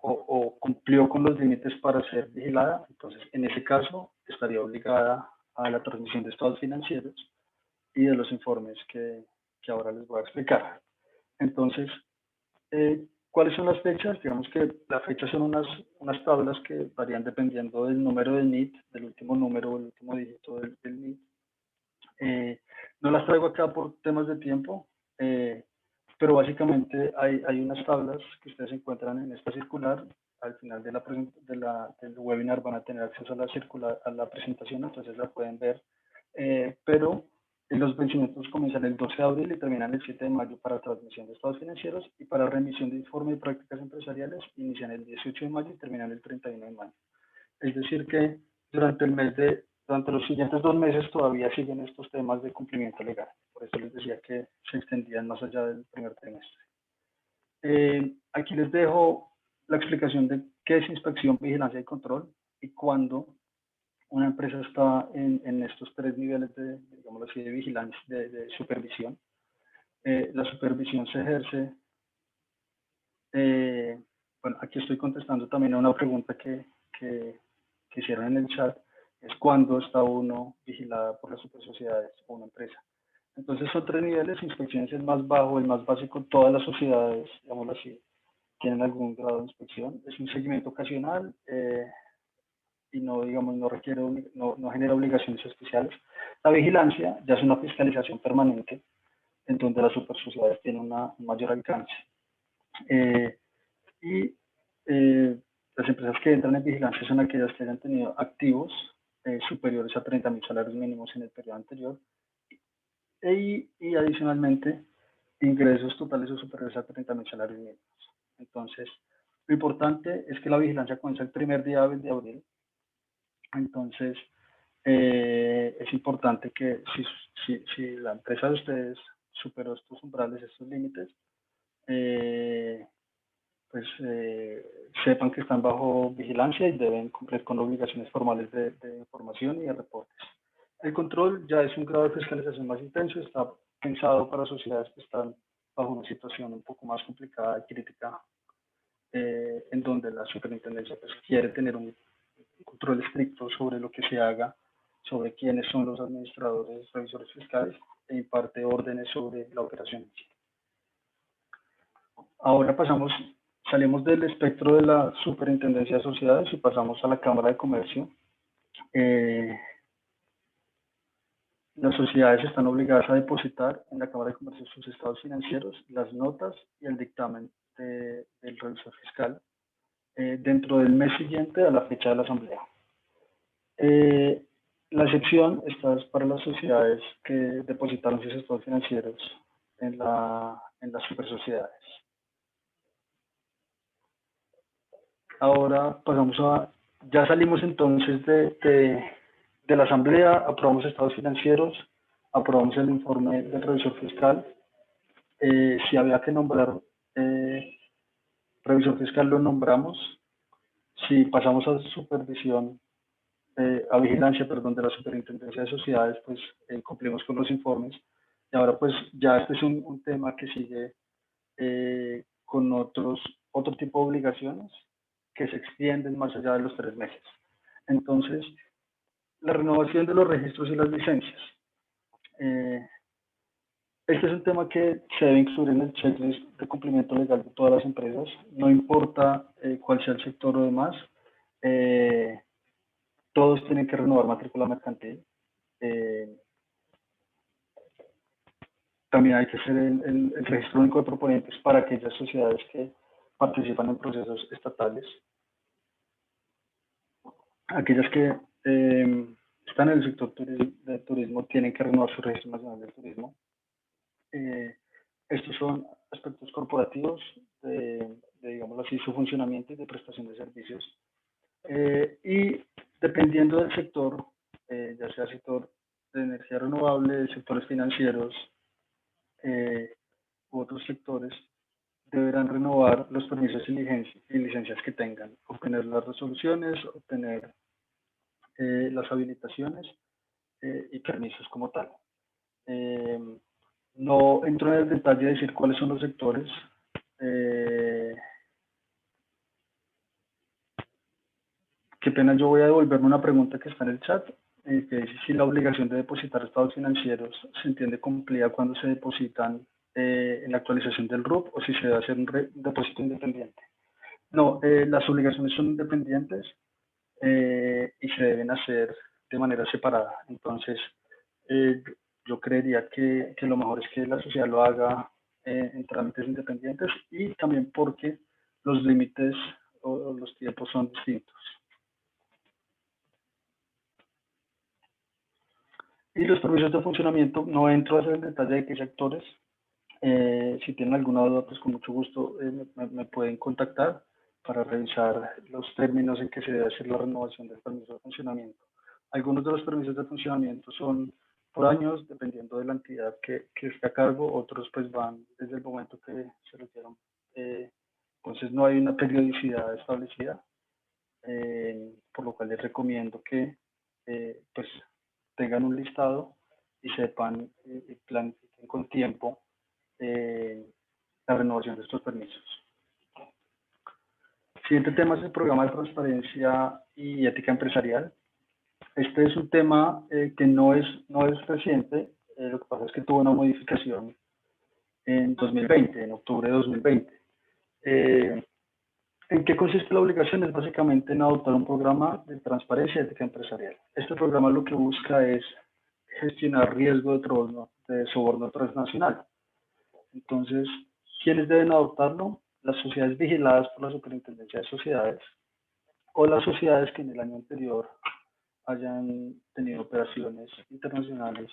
o cumplió con los límites para ser vigilada? Entonces, en ese caso, estaría obligada a la transmisión de estados financieros y de los informes que ahora les voy a explicar. Entonces, ¿cuáles son las fechas? Digamos que las fechas son unas tablas que varían dependiendo del número del NIT, del último número, el último dígito del NIT. No las traigo acá por temas de tiempo, pero básicamente hay unas tablas que ustedes encuentran en esta circular. Al final del webinar van a tener acceso a la circular, a la presentación, entonces la pueden ver. Pero los vencimientos comienzan el 12 de abril y terminan el 7 de mayo para transmisión de estados financieros, y para remisión de informe de prácticas empresariales inician el 18 de mayo y terminan el 31 de mayo. Es decir que durante los siguientes 2 meses todavía siguen estos temas de cumplimiento legal. Por eso les decía que se extendían más allá del primer trimestre. Aquí les dejo la explicación de qué es inspección, vigilancia y control y cuándo una empresa está en estos 3 niveles digámoslo así, de vigilancia, de supervisión. La supervisión se ejerce. Bueno, aquí estoy contestando también a una pregunta que hicieron en el chat, es cuándo está uno vigilada por las supersociedades o una empresa. Entonces son 3 niveles. Inspección es el más bajo, el más básico. Todas las sociedades, digámoslo así, tienen algún grado de inspección. Es un seguimiento ocasional y no genera obligaciones especiales. La vigilancia ya es una fiscalización permanente en donde las supersociedades tienen un mayor alcance. Las empresas que entran en vigilancia son aquellas que hayan tenido activos superiores a 30.000 salarios mínimos en el periodo anterior y adicionalmente ingresos totales o superiores a 30.000 salarios mínimos. Entonces, lo importante es que la vigilancia comienza el primer día de abril. Entonces, es importante que si la empresa de ustedes superó estos umbrales, estos límites, pues sepan que están bajo vigilancia y deben cumplir con obligaciones formales de información y de reportes. El control ya es un grado de fiscalización más intenso, está pensado para sociedades que están bajo una situación un poco más complicada y crítica, en donde la superintendencia pues, quiere tener un control estricto sobre lo que se haga, sobre quiénes son los administradores, revisores fiscales, e imparte órdenes sobre la operación. Ahora salimos del espectro de la superintendencia de sociedades y pasamos a la Cámara de Comercio. Las sociedades están obligadas a depositar en la Cámara de Comercio sus estados financieros, las notas y el dictamen del revisor fiscal dentro del mes siguiente a la fecha de la asamblea. La excepción está para las sociedades que depositaron sus estados financieros en las supersociedades. Ahora pasamos ya salimos entonces de la asamblea, aprobamos estados financieros, aprobamos el informe del revisor fiscal. Si había que nombrar revisor fiscal, lo nombramos. Si pasamos a supervisión, a vigilancia, perdón, de la superintendencia de sociedades, pues cumplimos con los informes. Y ahora pues ya este es un tema que sigue con otro tipo de obligaciones que se extienden más allá de los 3 meses. Entonces, la renovación de los registros y las licencias. Este es un tema que se debe incluir en el checklist de cumplimiento legal de todas las empresas, no importa cuál sea el sector o demás, todos tienen que renovar matrícula mercantil. También hay que hacer el registro único de proponentes para aquellas sociedades que participan en procesos estatales. Aquellas que están en el sector del turismo tienen que renovar su registro nacional del turismo. Estos son aspectos corporativos digamos así, su funcionamiento y de prestación de servicios. Y dependiendo del sector, ya sea sector de energía renovable, sectores financieros u otros sectores, deberán renovar los permisos y licencias que tengan, obtener las resoluciones, obtener las habilitaciones y permisos como tal. No entro en el detalle de decir cuáles son los sectores. Qué pena, yo voy a devolverme una pregunta que está en el chat, que dice si la obligación de depositar estados financieros se entiende cumplida cuando se depositan en la actualización del RUP o si se debe hacer un depósito independiente. No, las obligaciones son independientes y se deben hacer de manera separada. Entonces, yo creería que lo mejor es que la sociedad lo haga en trámites independientes y también porque los límites o los tiempos son distintos. Y los permisos de funcionamiento, no entro a hacer el detalle de qué sectores. Si tienen alguna duda, pues con mucho gusto me pueden contactar para revisar los términos en que se debe hacer la renovación del permiso de funcionamiento. Algunos de los permisos de funcionamiento son por años, dependiendo de la entidad que esté a cargo, otros pues van desde el momento que se retiraron. Entonces no hay una periodicidad establecida, por lo cual les recomiendo que pues tengan un listado y sepan y planifiquen con tiempo la renovación de estos permisos. Siguiente tema es el programa de transparencia y ética empresarial. Este es un tema que no es reciente, lo que pasa es que tuvo una modificación en 2020, en octubre de 2020. ¿En qué consiste la obligación? Es básicamente en adoptar un programa de transparencia y ética empresarial. Este programa lo que busca es gestionar riesgo de soborno transnacional. Entonces, ¿quiénes deben adoptarlo? Las sociedades vigiladas por la Superintendencia de Sociedades o las sociedades que en el año anterior hayan tenido operaciones internacionales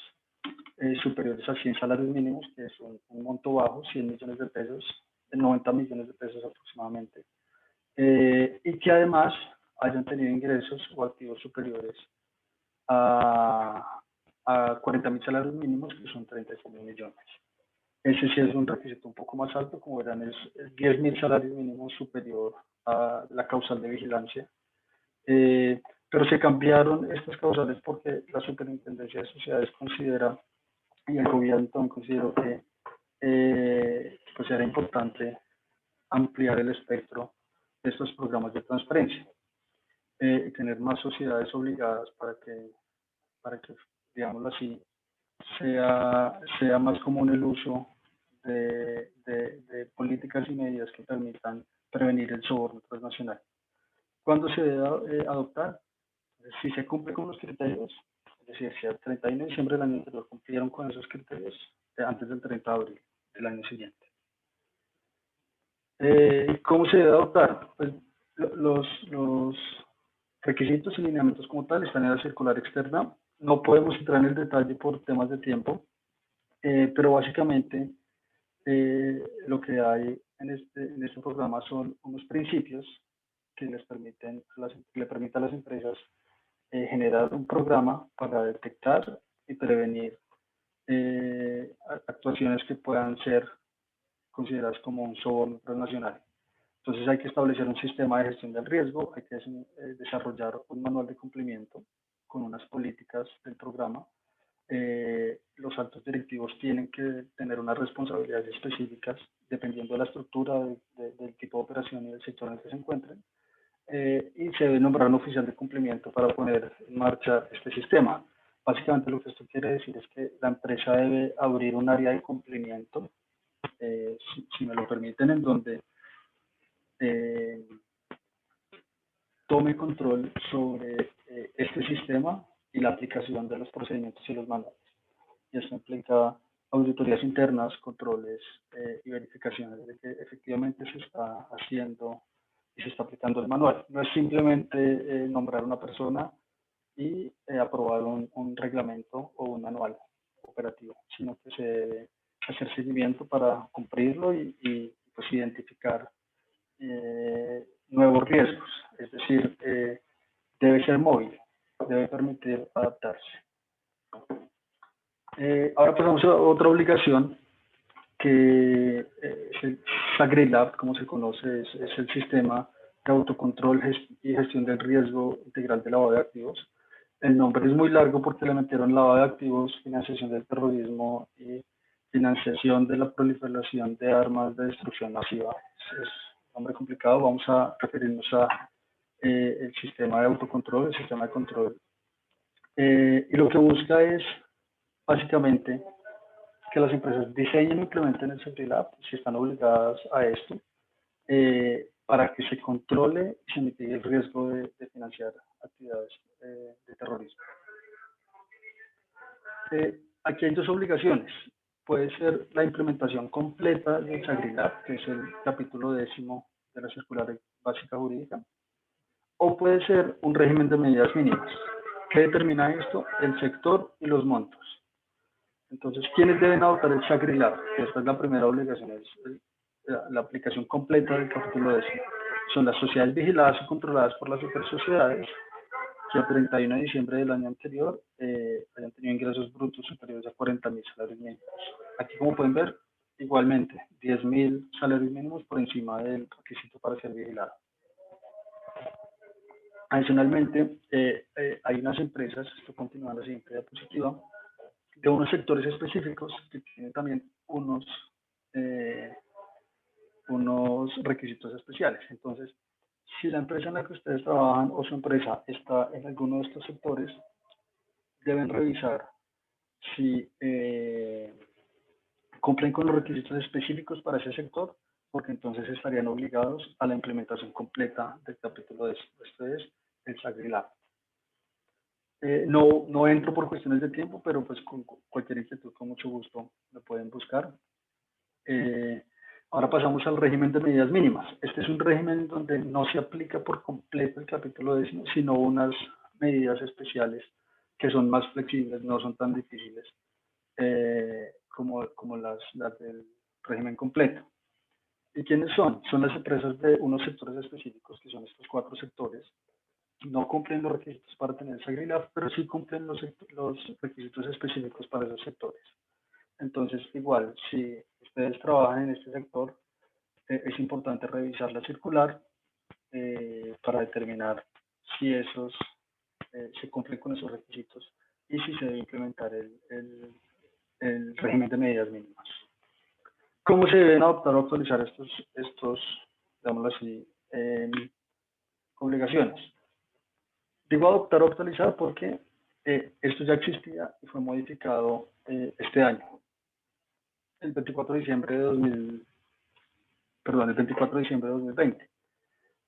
superiores a 100 salarios mínimos, que es un monto bajo, 100 millones de pesos, 90 millones de pesos aproximadamente, y que además hayan tenido ingresos o activos superiores a 40.000 salarios mínimos, que son 35.000 millones. Ese sí es un requisito un poco más alto, como verán, es 10.000 salarios mínimos superior a la causal de vigilancia. Pero se cambiaron estas causales porque la Superintendencia de Sociedades considera, y el gobierno también consideró que pues era importante ampliar el espectro de estos programas de transparencia y tener más sociedades obligadas para que digámoslo así, sea más común el uso de políticas y medidas que permitan prevenir el soborno transnacional. ¿Cuándo se debe adoptar? Si se cumple con los criterios, es decir, si el 31 de diciembre del año anterior cumplieron con esos criterios, antes del 30 de abril del año siguiente. ¿Cómo se debe adoptar? Pues los requisitos y lineamientos como tal están en la circular externa. No podemos entrar en el detalle por temas de tiempo, pero básicamente lo que hay en este programa son unos principios que le permiten a las empresas generar un programa para detectar y prevenir actuaciones que puedan ser consideradas como un soborno transnacional. Entonces hay que establecer un sistema de gestión del riesgo, hay que desarrollar un manual de cumplimiento con unas políticas del programa. Los altos directivos tienen que tener unas responsabilidades específicas dependiendo de la estructura, del tipo de operación y del sector en el que se encuentren. Y se debe nombrar un oficial de cumplimiento para poner en marcha este sistema. Básicamente lo que esto quiere decir es que la empresa debe abrir un área de cumplimiento, si me lo permiten, en donde tome control sobre este sistema y la aplicación de los procedimientos y los manuales. Y esto implica auditorías internas, controles y verificaciones de que efectivamente se está haciendo y se está aplicando el manual. No es simplemente nombrar una persona y aprobar un reglamento o un manual operativo, sino que se debe hacer seguimiento para cumplirlo y pues identificar nuevos riesgos. Es decir, debe ser móvil, debe permitir adaptarse. Ahora pasamos a otra obligación que es el SAGRILAB, como se conoce, es el sistema de autocontrol y gestión del riesgo integral de lavado de activos. El nombre es muy largo porque le metieron lavado de activos, financiación del terrorismo y financiación de la proliferación de armas de destrucción masiva. Es un nombre complicado, vamos a referirnos a el sistema de autocontrol, el sistema de control. Y lo que busca es básicamente que las empresas diseñen e implementen el SAGRILAB, si están obligadas a esto, para que se controle y se mitigue el riesgo de financiar actividades de terrorismo. Aquí hay dos obligaciones. Puede ser la implementación completa del SAGRILAB, que es el capítulo 10º de la Circular Básica Jurídica, o puede ser un régimen de medidas mínimas. ¿Qué determina esto? El sector y los montos. Entonces, ¿quiénes deben adoptar el SAGRILAB? Esta es la primera obligación, es la aplicación completa del capítulo 10º. Son las sociedades vigiladas y controladas por las supersociedades que a 31 de diciembre del año anterior hayan tenido ingresos brutos superiores a 40.000 salarios mínimos. Aquí, como pueden ver, igualmente, 10.000 salarios mínimos por encima del requisito para ser vigilado. Adicionalmente, hay unas empresas, esto continúa en la siguiente diapositiva, de unos sectores específicos que tienen también unos requisitos especiales. Entonces, si la empresa en la que ustedes trabajan o su empresa está en alguno de estos sectores, deben revisar si cumplen con los requisitos específicos para ese sector, porque entonces estarían obligados a la implementación completa del capítulo de esto. Esto es el SAGRILAB. No entro por cuestiones de tiempo, pero pues con cualquier inquietud, con mucho gusto, me pueden buscar. Ahora pasamos al régimen de medidas mínimas. Este es un régimen donde no se aplica por completo el capítulo 10, sino unas medidas especiales que son más flexibles, no son tan difíciles como las del régimen completo. ¿Y quiénes son? Son las empresas de unos sectores específicos, que son estos 4 sectores. No cumplen los requisitos para tener SAGRILAB, pero sí cumplen los requisitos específicos para esos sectores. Entonces, igual, si ustedes trabajan en este sector, es importante revisar la circular para determinar si esos se cumplen con esos requisitos y si se debe implementar el régimen de medidas mínimas. ¿Cómo se deben adoptar o actualizar estos digámoslo así, obligaciones? Digo adoptar o actualizar porque esto ya existía y fue modificado este año, el 24 de diciembre de 2020.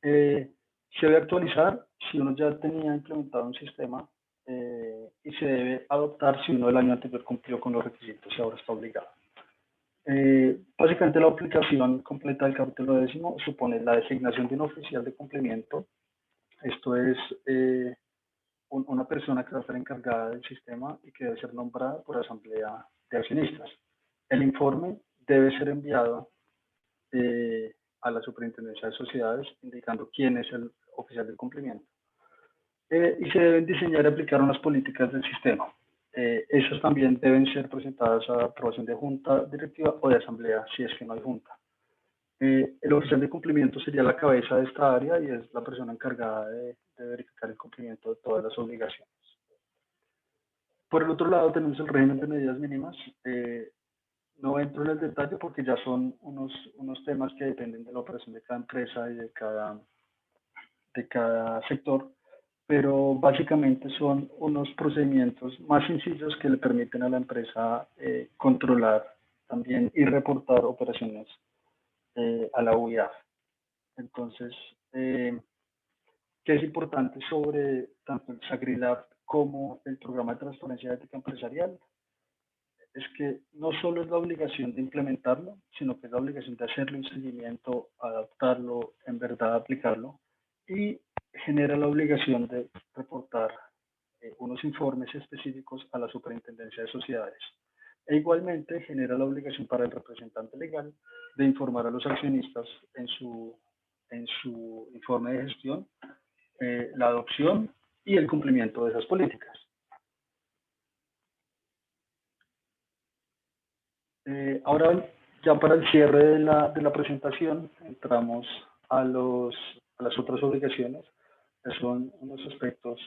Se debe actualizar si uno ya tenía implementado un sistema y se debe adoptar si uno el año anterior cumplió con los requisitos y ahora está obligado. Básicamente la aplicación completa del capítulo 10 supone la designación de un oficial de cumplimiento. Esto es una persona que va a estar encargada del sistema y que debe ser nombrada por asamblea de accionistas. El informe debe ser enviado a la Superintendencia de Sociedades indicando quién es el oficial de cumplimiento. Y se deben diseñar y aplicar unas políticas del sistema. Esas también deben ser presentadas a aprobación de junta directiva o de asamblea si es que no hay junta. El oficial de cumplimiento sería la cabeza de esta área y es la persona encargada de verificar el cumplimiento de todas las obligaciones. Por el otro lado tenemos el régimen de medidas mínimas. No entro en el detalle porque ya son unos temas que dependen de la operación de cada empresa y de cada sector, pero básicamente son unos procedimientos más sencillos que le permiten a la empresa controlar también y reportar operaciones a la UIAF. Entonces, ¿qué es importante sobre tanto el SAGRILAB como el programa de transparencia ética empresarial? Es que no solo es la obligación de implementarlo, sino que es la obligación de hacerle un seguimiento, adaptarlo, en verdad aplicarlo, y genera la obligación de reportar unos informes específicos a la Superintendencia de Sociedades. E igualmente genera la obligación para el representante legal de informar a los accionistas en su informe de gestión la adopción y el cumplimiento de esas políticas. Ahora, ya para el cierre de la presentación, entramos a las otras obligaciones, que son unos aspectos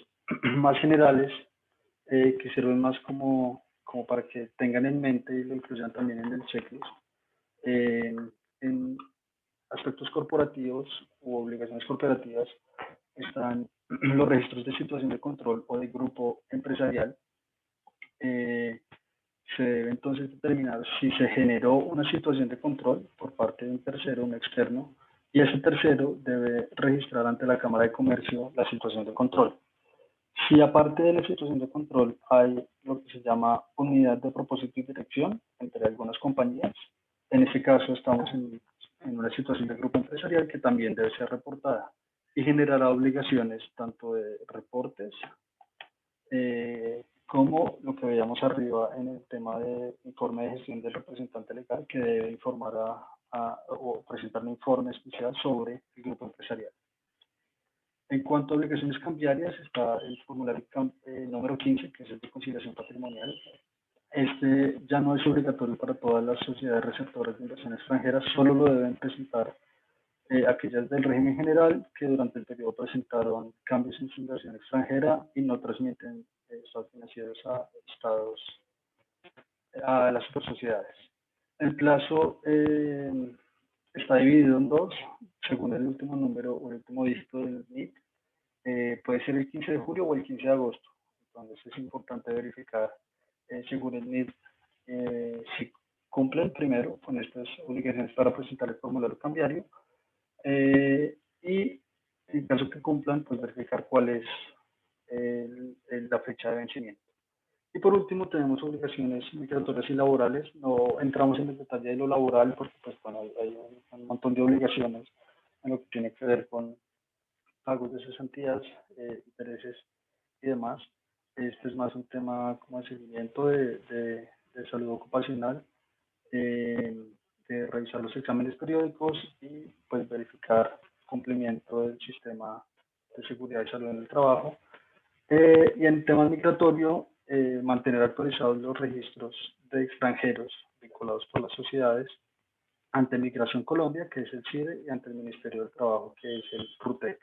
más generales que sirven más como para que tengan en mente y lo incluyan también en el checklist. En aspectos corporativos u obligaciones corporativas están los registros de situación de control o de grupo empresarial. Se debe entonces determinar si se generó una situación de control por parte de un tercero, un externo, y ese tercero debe registrar ante la Cámara de Comercio la situación de control. Si aparte de la situación de control hay lo que se llama unidad de propósito y dirección entre algunas compañías, en este caso estamos en una situación de grupo empresarial que también debe ser reportada y generará obligaciones tanto de reportes como lo que veíamos arriba en el tema de informe de gestión del representante legal que debe informar o presentar un informe especial sobre el grupo empresarial. En cuanto a obligaciones cambiarias, está el formulario número 15, que es el de conciliación patrimonial. Este ya no es obligatorio para todas las sociedades receptoras de inversión extranjera, solo lo deben presentar aquellas del régimen general que durante el periodo presentaron cambios en su inversión extranjera y no transmiten estados financieros a las sociedades. El plazo está dividido en dos, según el último número o el último dígito del NIT. Puede ser el 15 de julio o el 15 de agosto. Entonces es importante verificar, según el NIT, si cumplen primero con estas obligaciones para presentar el formulario cambiario y en caso que cumplan, pues verificar cuál es la fecha de vencimiento. Y por último tenemos obligaciones migratorias y laborales. No entramos en el detalle de lo laboral porque pues, bueno, hay un montón de obligaciones en lo que tiene que ver con pagos de cesantías, intereses y demás. Este es más un tema como de seguimiento de salud ocupacional, de revisar los exámenes periódicos y pues verificar cumplimiento del sistema de seguridad y salud en el trabajo. Y en temas migratorio, mantener actualizados los registros de extranjeros vinculados por las sociedades ante Migración Colombia, que es el CIDE, y ante el Ministerio del Trabajo, que es el RUTEC.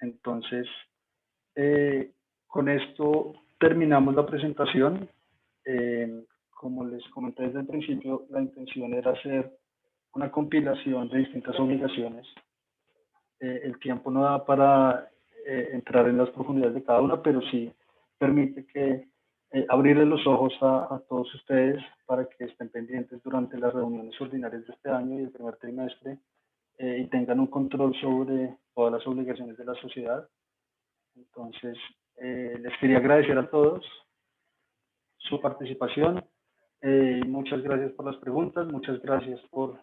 Entonces, con esto terminamos la presentación. Como les comenté desde el principio, la intención era hacer una compilación de distintas obligaciones. El tiempo no da para entrar en las profundidades de cada una, pero sí permite que abrirle los ojos a todos ustedes para que estén pendientes durante las reuniones ordinarias de este año y el primer trimestre y tengan un control sobre todas las obligaciones de la sociedad. Entonces, les quería agradecer a todos su participación. Muchas gracias por las preguntas, muchas gracias por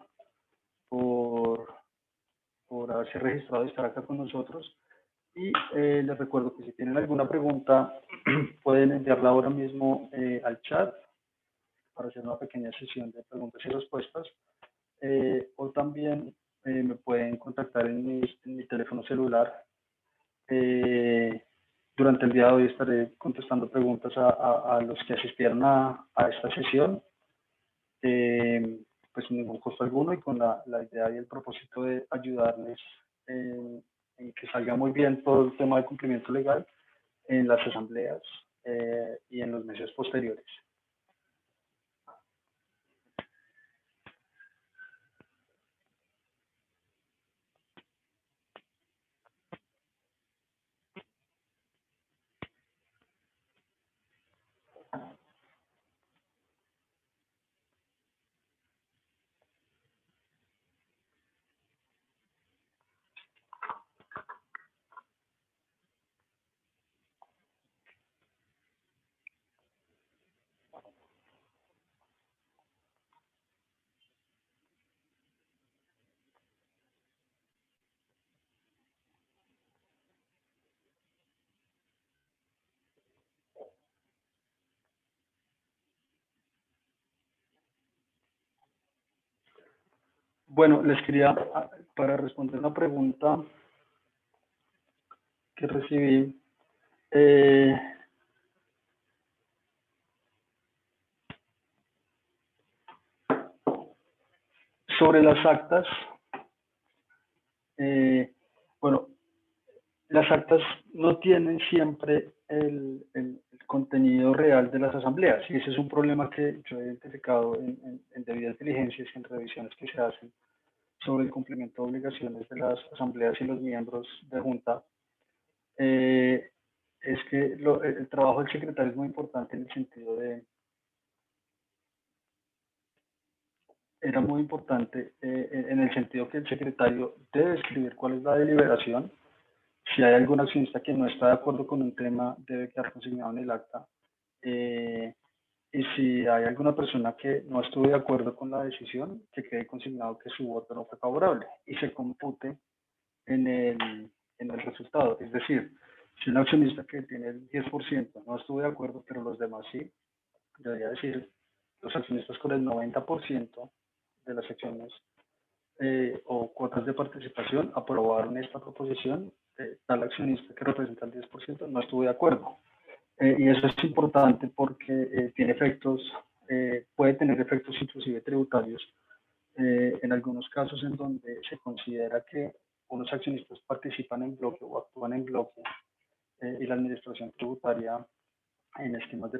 haberse registrado y estar acá con nosotros. Y les recuerdo que si tienen alguna pregunta, pueden enviarla ahora mismo al chat para hacer una pequeña sesión de preguntas y respuestas. O también me pueden contactar en mi teléfono celular. Durante el día de hoy estaré contestando preguntas a los que asistieron a esta sesión, pues sin ningún costo alguno y con la idea y el propósito de ayudarles en que salga muy bien todo el tema de cumplimiento legal en las asambleas y en los meses posteriores. Bueno, les quería, para responder una pregunta que recibí, sobre las actas. Bueno, las actas no tienen siempre el contenido real de las asambleas y ese es un problema que yo he identificado en debidas diligencias y en revisiones que se hacen sobre el cumplimiento de obligaciones de las asambleas y los miembros de junta. Es que el trabajo del secretario es muy importante en el sentido de, era muy importante en el sentido que el secretario debe escribir cuál es la deliberación. Si hay algún accionista que no está de acuerdo con un tema, debe quedar consignado en el acta. Y si hay alguna persona que no estuvo de acuerdo con la decisión, que quede consignado que su voto no fue favorable y se compute en el resultado. Es decir, si un accionista que tiene el 10% no estuvo de acuerdo, pero los demás sí, debería decir, los accionistas con el 90% de las acciones o cuotas de participación aprobaron esta proposición, tal accionista que representa el 10% no estuvo de acuerdo. Y eso es importante porque tiene efectos, puede tener efectos inclusive tributarios en algunos casos en donde se considera que unos accionistas participan en bloque o actúan en bloque y la administración tributaria en esquemas de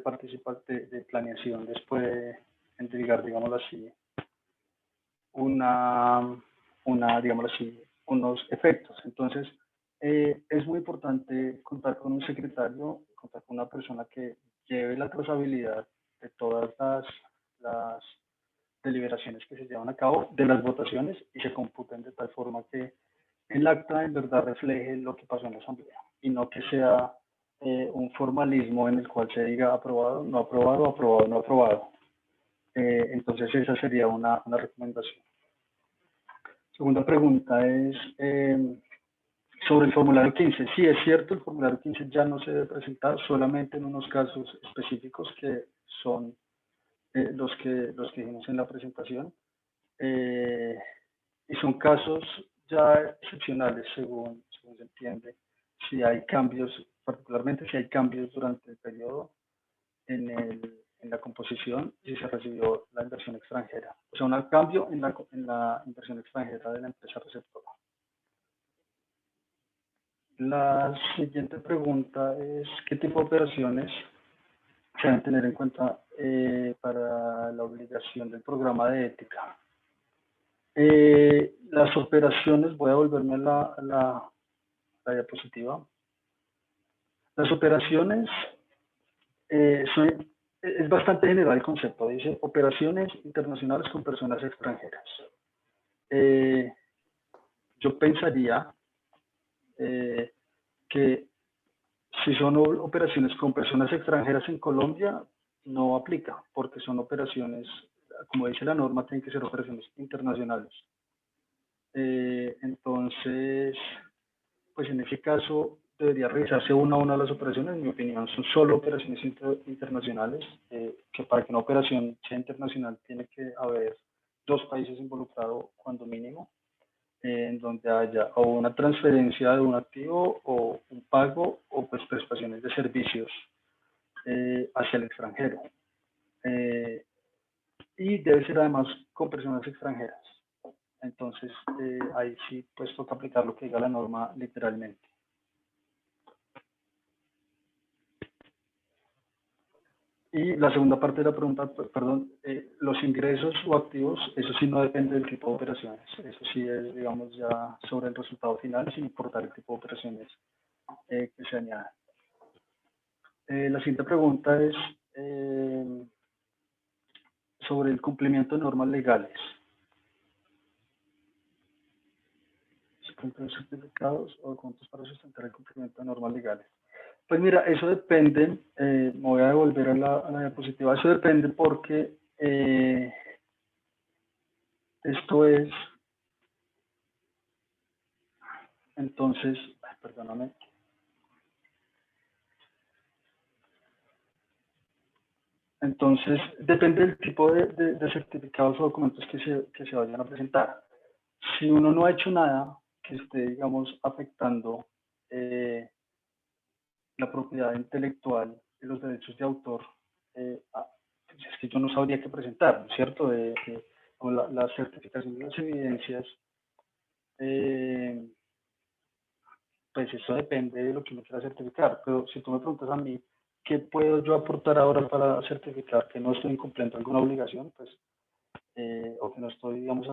planeación les puede entregar, digámoslo así, digámoslo así, unos efectos. Entonces, es muy importante contar con un secretario, contar con una persona que lleve la trazabilidad de todas las deliberaciones que se llevan a cabo, de las votaciones y se computen de tal forma que el acta en verdad refleje lo que pasó en la asamblea y no que sea un formalismo en el cual se diga aprobado, no aprobado, aprobado, no aprobado. Entonces esa sería una recomendación. Segunda pregunta es sobre el formulario 15. Sí, es cierto, el formulario 15 ya no se debe presentar solamente en unos casos específicos que son los que dijimos en la presentación. Y son casos ya excepcionales según se entiende. Si hay cambios, particularmente si hay cambios durante el periodo en en la composición y si se recibió la inversión extranjera. O sea, un cambio en la inversión extranjera de la empresa receptora. La siguiente pregunta es, ¿qué tipo de operaciones se deben tener en cuenta para la obligación del programa de ética? Las operaciones, voy a volverme a la diapositiva. Las operaciones es bastante general el concepto. Dice operaciones internacionales con personas extranjeras. Yo pensaría que si son operaciones con personas extranjeras en Colombia, no aplica, porque son operaciones, como dice la norma, tienen que ser operaciones internacionales. Entonces, pues en ese caso debería revisarse una a una las operaciones. En mi opinión, son solo operaciones internacionales, que para que una operación sea internacional tiene que haber 2 países involucrados cuando mínimo, en donde haya o una transferencia de un activo o un pago o pues prestaciones de servicios hacia el extranjero. Y debe ser además con personas extranjeras. Entonces, ahí sí pues toca aplicar lo que diga la norma literalmente. Y la segunda parte de la pregunta, perdón, los ingresos o activos, eso sí no depende del tipo de operaciones. Eso sí es, digamos, ya sobre el resultado final, sin importar el tipo de operaciones que se añadan. La siguiente pregunta es sobre el cumplimiento de normas legales. ¿Se cumplen certificados o documentos para sustentar el cumplimiento de normas legales? Pues mira, eso depende, me voy a devolver a la diapositiva, eso depende porque esto es, entonces, perdóname. Entonces, depende del tipo de certificados o documentos que se vayan a presentar. Si uno no ha hecho nada que esté, digamos, afectando la propiedad intelectual y los derechos de autor, es que yo no sabría qué presentar, ¿no es cierto? La certificación de las evidencias, pues eso depende de lo que uno quiera certificar. Pero si tú me preguntas a mí, ¿qué puedo yo aportar ahora para certificar que no estoy incumpliendo alguna obligación? Pues, o que no estoy, digamos,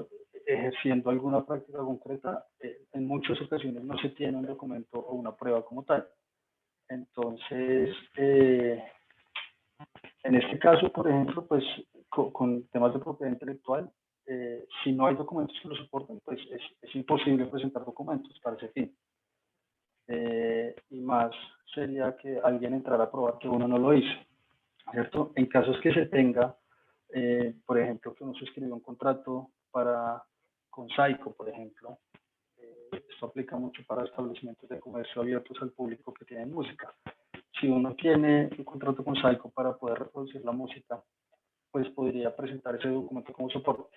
ejerciendo alguna práctica concreta, en muchas ocasiones no se tiene un documento o una prueba como tal. Entonces, en este caso, por ejemplo, pues con temas de propiedad intelectual, si no hay documentos que lo soporten, pues es imposible presentar documentos para ese fin. Y más sería que alguien entrara a probar que uno no lo hizo, ¿cierto? En casos que se tenga, por ejemplo, que uno suscribió un contrato con Saico, por ejemplo, esto aplica mucho para establecimientos de comercio abiertos al público que tienen música. Si uno tiene un contrato con Saico para poder reproducir la música, pues podría presentar ese documento como soporte.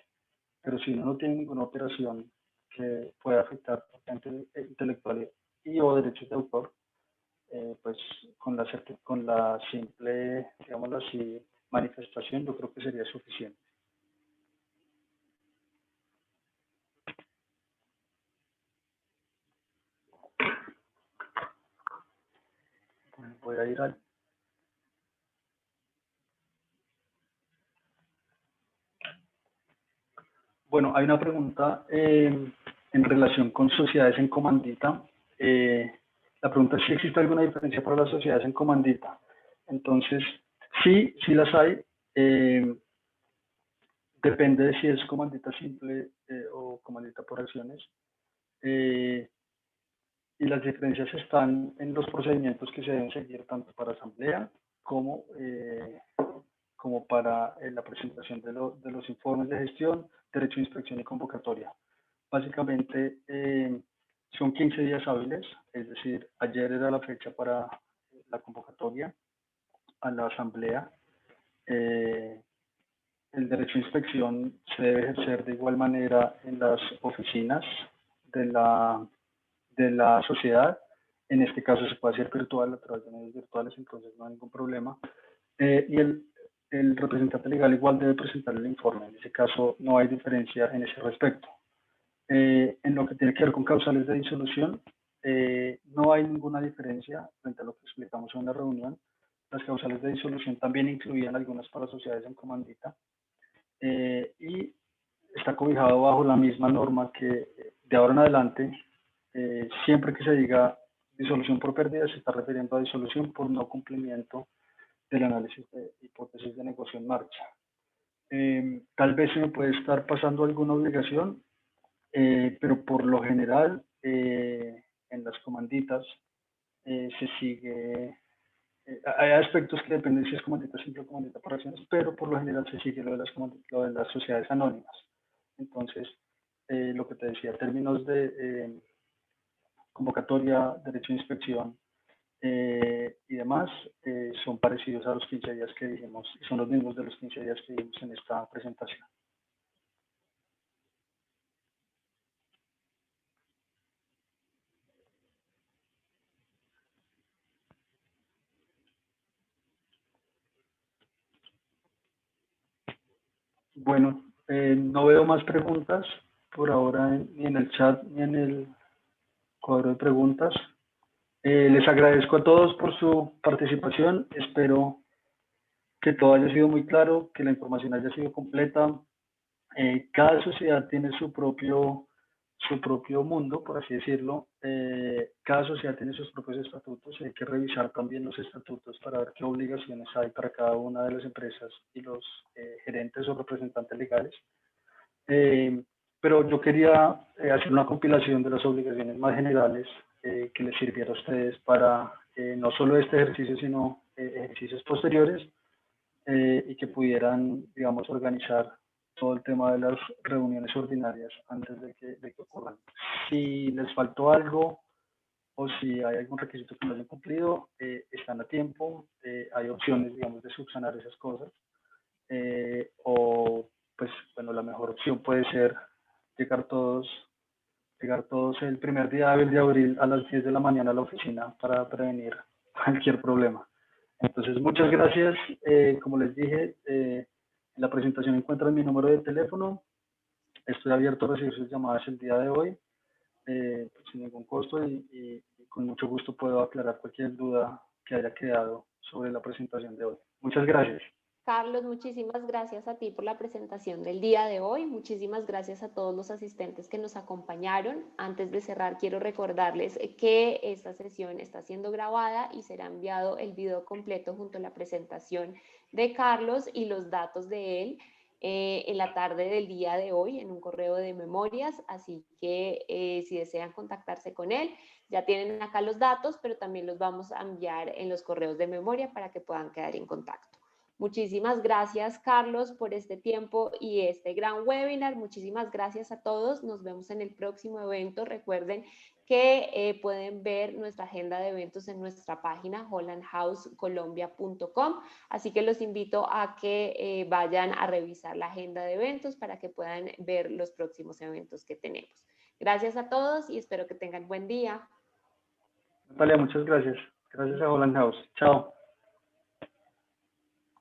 Pero si uno no tiene ninguna operación que pueda afectar propiedad intelectual y o derechos de autor, pues con la simple, digámoslo así, manifestación, yo creo que sería suficiente. Voy a ir al... Bueno, hay una pregunta en relación con sociedades en comandita. La pregunta es si existe alguna diferencia para las sociedades en comandita. Entonces, sí las hay. Depende de si es comandita simple o comandita por acciones. Y las diferencias están en los procedimientos que se deben seguir tanto para asamblea como para la presentación de los informes de gestión, derecho de inspección y convocatoria. Básicamente son 15 días hábiles, es decir, ayer era la fecha para la convocatoria a la asamblea. El derecho de inspección se debe ejercer de igual manera en las oficinas de la sociedad. En este caso se puede hacer virtual a través de medios virtuales, entonces no hay ningún problema. Y el representante legal igual debe presentar el informe. En ese caso no hay diferencia en ese respecto. En lo que tiene que ver con causales de disolución, no hay ninguna diferencia frente a lo que explicamos en la reunión. Las causales de disolución también incluían algunas para sociedades en comandita y está cobijado bajo la misma norma que de ahora en adelante, siempre que se diga disolución por pérdida, se está refiriendo a disolución por no cumplimiento del análisis de hipótesis de negocio en marcha. Tal vez se me puede estar pasando alguna obligación, pero por lo general en las comanditas se sigue, hay aspectos que dependen si es comandita simple o comandita por acciones, pero por lo general se sigue lo de las sociedades anónimas. Entonces, lo que te decía, términos de convocatoria, derecho de inspección y demás, son parecidos a los 15 días que dijimos, y son los mismos de los 15 días que dijimos en esta presentación. Bueno, no veo más preguntas por ahora ni en el chat ni en el cuadro de preguntas. Les agradezco a todos por su participación. Espero que todo haya sido muy claro, que la información haya sido completa. Cada sociedad tiene su propio mundo, por así decirlo. Cada sociedad tiene sus propios estatutos y hay que revisar también los estatutos para ver qué obligaciones hay para cada una de las empresas y los gerentes o representantes legales. Pero yo quería hacer una compilación de las obligaciones más generales que les sirviera a ustedes para no solo este ejercicio, sino ejercicios posteriores y que pudieran, digamos, organizar todo el tema de las reuniones ordinarias antes de que ocurran. Si les faltó algo o si hay algún requisito que no hayan cumplido, están a tiempo, hay opciones, digamos, de subsanar esas cosas. O, pues, bueno, la mejor opción puede ser llegar todos el primer día hábil de abril a las 10 de la mañana a la oficina para prevenir cualquier problema. Entonces, muchas gracias. Como les dije, en la presentación encuentran mi número de teléfono. Estoy abierto a recibir sus llamadas el día de hoy, sin ningún costo y con mucho gusto puedo aclarar cualquier duda que haya quedado sobre la presentación de hoy. Muchas gracias. Carlos, muchísimas gracias a ti por la presentación del día de hoy. Muchísimas gracias a todos los asistentes que nos acompañaron. Antes de cerrar, quiero recordarles que esta sesión está siendo grabada y será enviado el video completo junto a la presentación de Carlos y los datos de él en la tarde del día de hoy en un correo de memorias. Así que si desean contactarse con él, ya tienen acá los datos, pero también los vamos a enviar en los correos de memoria para que puedan quedar en contacto. Muchísimas gracias, Carlos, por este tiempo y este gran webinar. Muchísimas gracias a todos. Nos vemos en el próximo evento. Recuerden que pueden ver nuestra agenda de eventos en nuestra página hollandhousecolombia.com. Así que los invito a que vayan a revisar la agenda de eventos para que puedan ver los próximos eventos que tenemos. Gracias a todos y espero que tengan buen día. Natalia, muchas gracias. Gracias a Holland House. Chao.